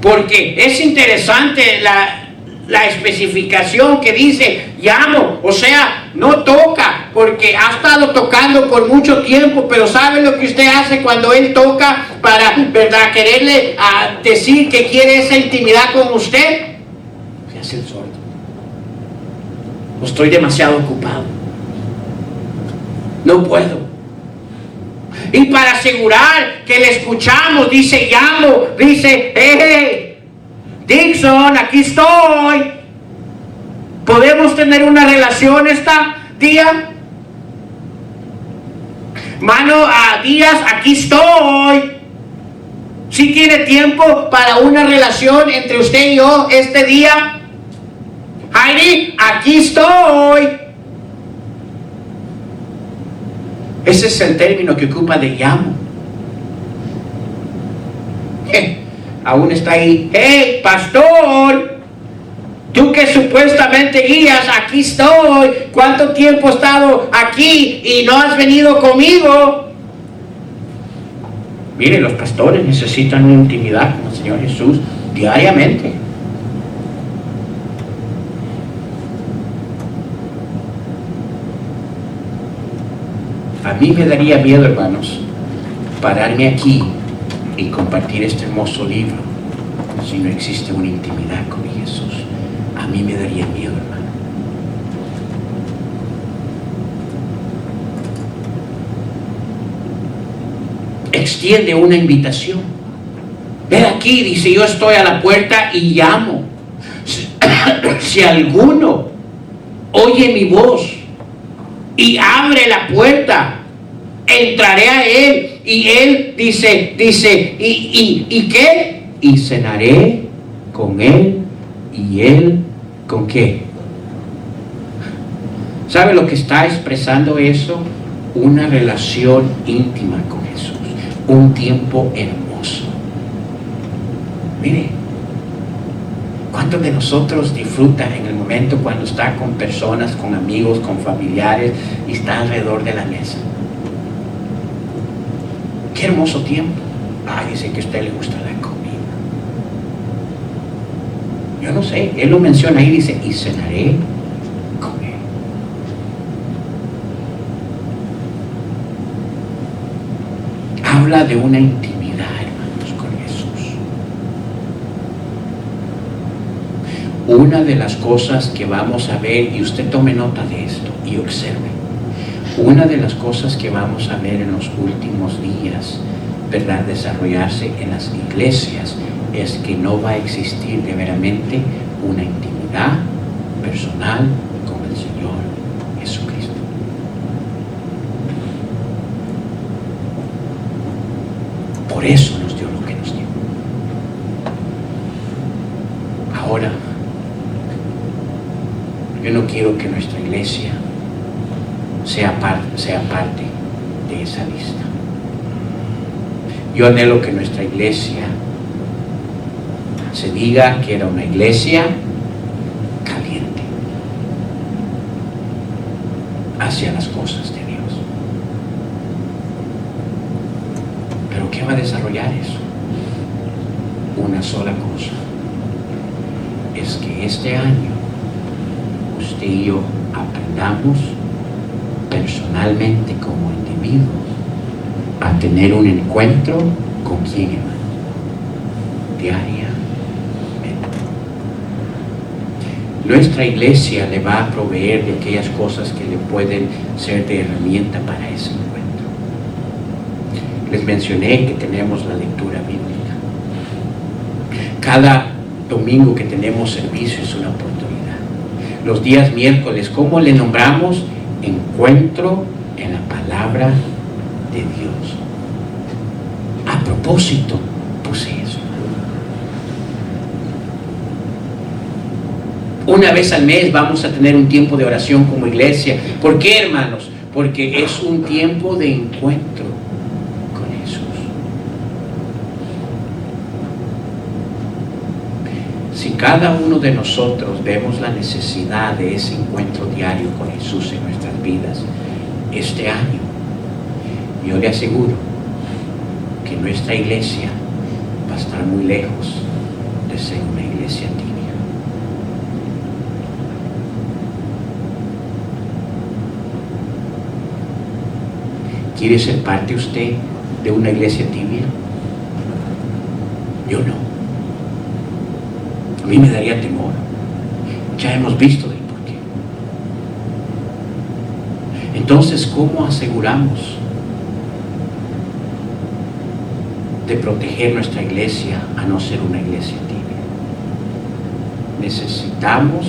Porque es interesante la especificación que dice, llamo. O sea, no toca, porque ha estado tocando por mucho tiempo, pero ¿sabe lo que usted hace cuando él toca para, verdad, quererle decir que quiere esa intimidad con usted? Se hace el sordo. O estoy demasiado ocupado. No puedo. Y para asegurar que le escuchamos, dice, llamo, dice, hey, Dixon, aquí estoy. ¿Podemos tener una relación este día? Mano a Díaz, aquí estoy. ¿Sí tiene tiempo para una relación entre usted y yo este día? Heidi, aquí estoy. Ese es el término que ocupa de llamo. Aún está ahí. Hey, pastor, tú que supuestamente guías, aquí estoy. ¿Cuánto tiempo he estado aquí y no has venido conmigo? Mire, los pastores necesitan una intimidad con el Señor Jesús diariamente. A mí me daría miedo, hermanos, pararme aquí y compartir este hermoso libro si no existe una intimidad con Jesús. A mí me daría miedo, hermano. Extiende una invitación. Ve aquí, dice, yo estoy a la puerta y llamo. Si alguno oye mi voz y abre la puerta, entraré a él. Y él dice, ¿y qué? Y cenaré con él y él con qué. ¿Sabe lo que está expresando eso? Una relación íntima con Jesús, un tiempo hermoso. Mire, ¿cuántos de nosotros disfrutan en el momento cuando está con personas, con amigos, con familiares y está alrededor de la mesa? Qué hermoso tiempo. Dice que a usted le gusta la comida. Yo no sé, él lo menciona ahí, dice, y cenaré con él. Habla de una intimidad, hermanos, con Jesús. Una de las cosas que vamos a ver, y usted tome nota de esto y observe, una de las cosas que vamos a ver en los últimos días, ¿verdad?, desarrollarse en las iglesias, es que no va a existir de veramente una intimidad. intimidad personal con el Señor Jesucristo. Por eso nos dio lo que nos dio. Ahora, yo no quiero que nuestra iglesia sea parte de esa lista. Yo anhelo que nuestra iglesia se diga que era una iglesia caliente hacia las cosas de Dios. ¿Pero qué va a desarrollar eso? Una sola cosa. Es que este año usted y yo aprendamos personalmente como individuos a tener un encuentro con quién, hermano, diariamente. Nuestra iglesia le va a proveer de aquellas cosas que le pueden ser de herramienta para ese encuentro. Les mencioné que tenemos la lectura bíblica. Cada domingo que tenemos servicio es una oportunidad. Los días miércoles, ¿cómo le nombramos? Encuentro en la palabra de Dios. A propósito, puse eso. Una vez al mes vamos a tener un tiempo de oración como iglesia. ¿Por qué, hermanos? Porque es un tiempo de encuentro con Jesús. Si cada uno de nosotros vemos la necesidad de ese encuentro diario con Jesús en nuestras vidas, este año, yo le aseguro que nuestra iglesia va a estar muy lejos de ser una iglesia tibia. ¿Quiere ser parte usted de una iglesia tibia? Yo no. A mí me daría temor. Ya hemos visto del porqué. Entonces, ¿cómo aseguramos de proteger nuestra iglesia a no ser una iglesia tibia? Necesitamos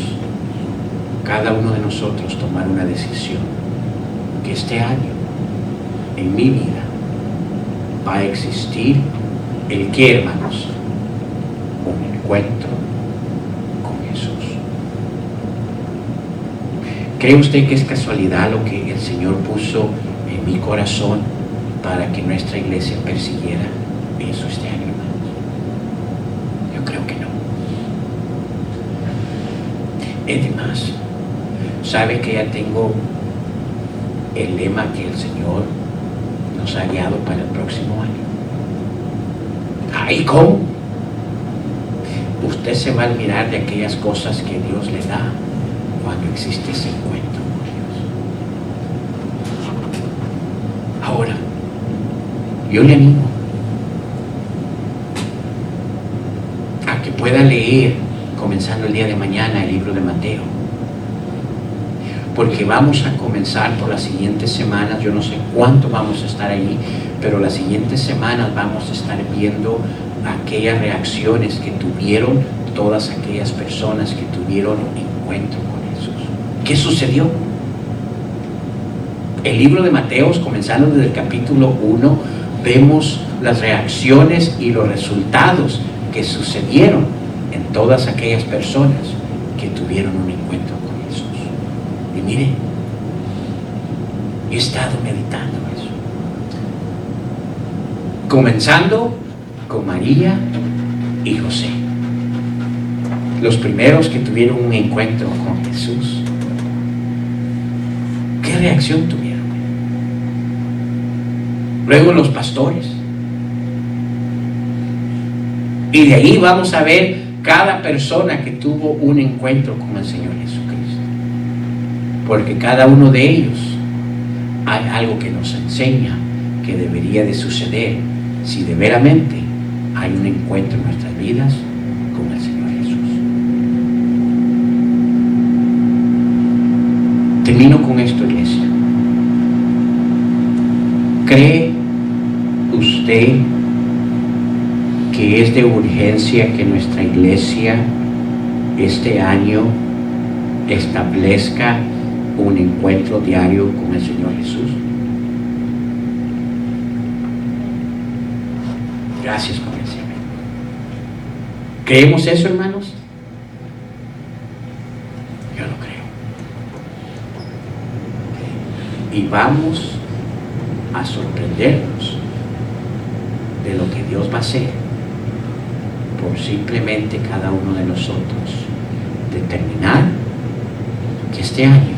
cada uno de nosotros tomar una decisión que este año en mi vida va a existir el que, hermanos, un encuentro con Jesús. ¿Cree usted que es casualidad lo que el Señor puso en mi corazón para que nuestra iglesia persiguiera eso este año, hermanos? Yo creo que no. Es de más. ¿Sabe que ya tengo el lema que el Señor nos ha guiado para el próximo año? ¿Ahí cómo? Usted se va a admirar de aquellas cosas que Dios le da cuando existe ese encuentro con Dios. Ahora, yo le animo a que pueda leer, comenzando el día de mañana, el libro de Mateo. Porque vamos a comenzar por las siguientes semanas, yo no sé cuánto vamos a estar allí, pero las siguientes semanas vamos a estar viendo aquellas reacciones que tuvieron todas aquellas personas que tuvieron encuentro con Jesús. ¿Qué sucedió? El libro de Mateo, comenzando desde el capítulo 1, vemos las reacciones y los resultados que sucedieron en todas aquellas personas que tuvieron un encuentro con Jesús. Y mire, he estado meditando eso. Comenzando con María y José. Los primeros que tuvieron un encuentro con Jesús. ¿Qué reacción tuvieron? Luego los pastores. Y de ahí vamos a ver cada persona que tuvo un encuentro con el Señor Jesucristo. Porque cada uno de ellos hay algo que nos enseña que debería de suceder si de veramente hay un encuentro en nuestras vidas con el Señor Jesús. Termino con esto, iglesia. ¿Cree usted que es de urgencia que nuestra iglesia este año establezca un encuentro diario con el Señor Jesús. Gracias por decirme. ¿Creemos eso, hermanos? Yo lo creo. Y vamos a sorprendernos de lo que Dios va a hacer por simplemente cada uno de nosotros determinar que este año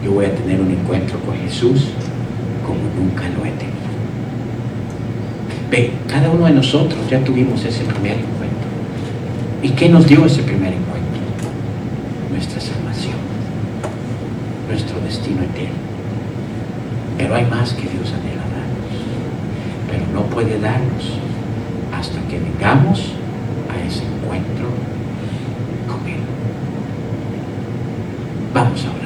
yo voy a tener un encuentro con Jesús como nunca lo he tenido. Ve, cada uno de nosotros ya tuvimos ese primer encuentro. ¿Y qué nos dio ese primer encuentro? Nuestra salvación, nuestro destino eterno. Pero hay más que Dios anhela darnos, pero no puede darnos hasta que vengamos a ese encuentro con Él. Vamos a orar.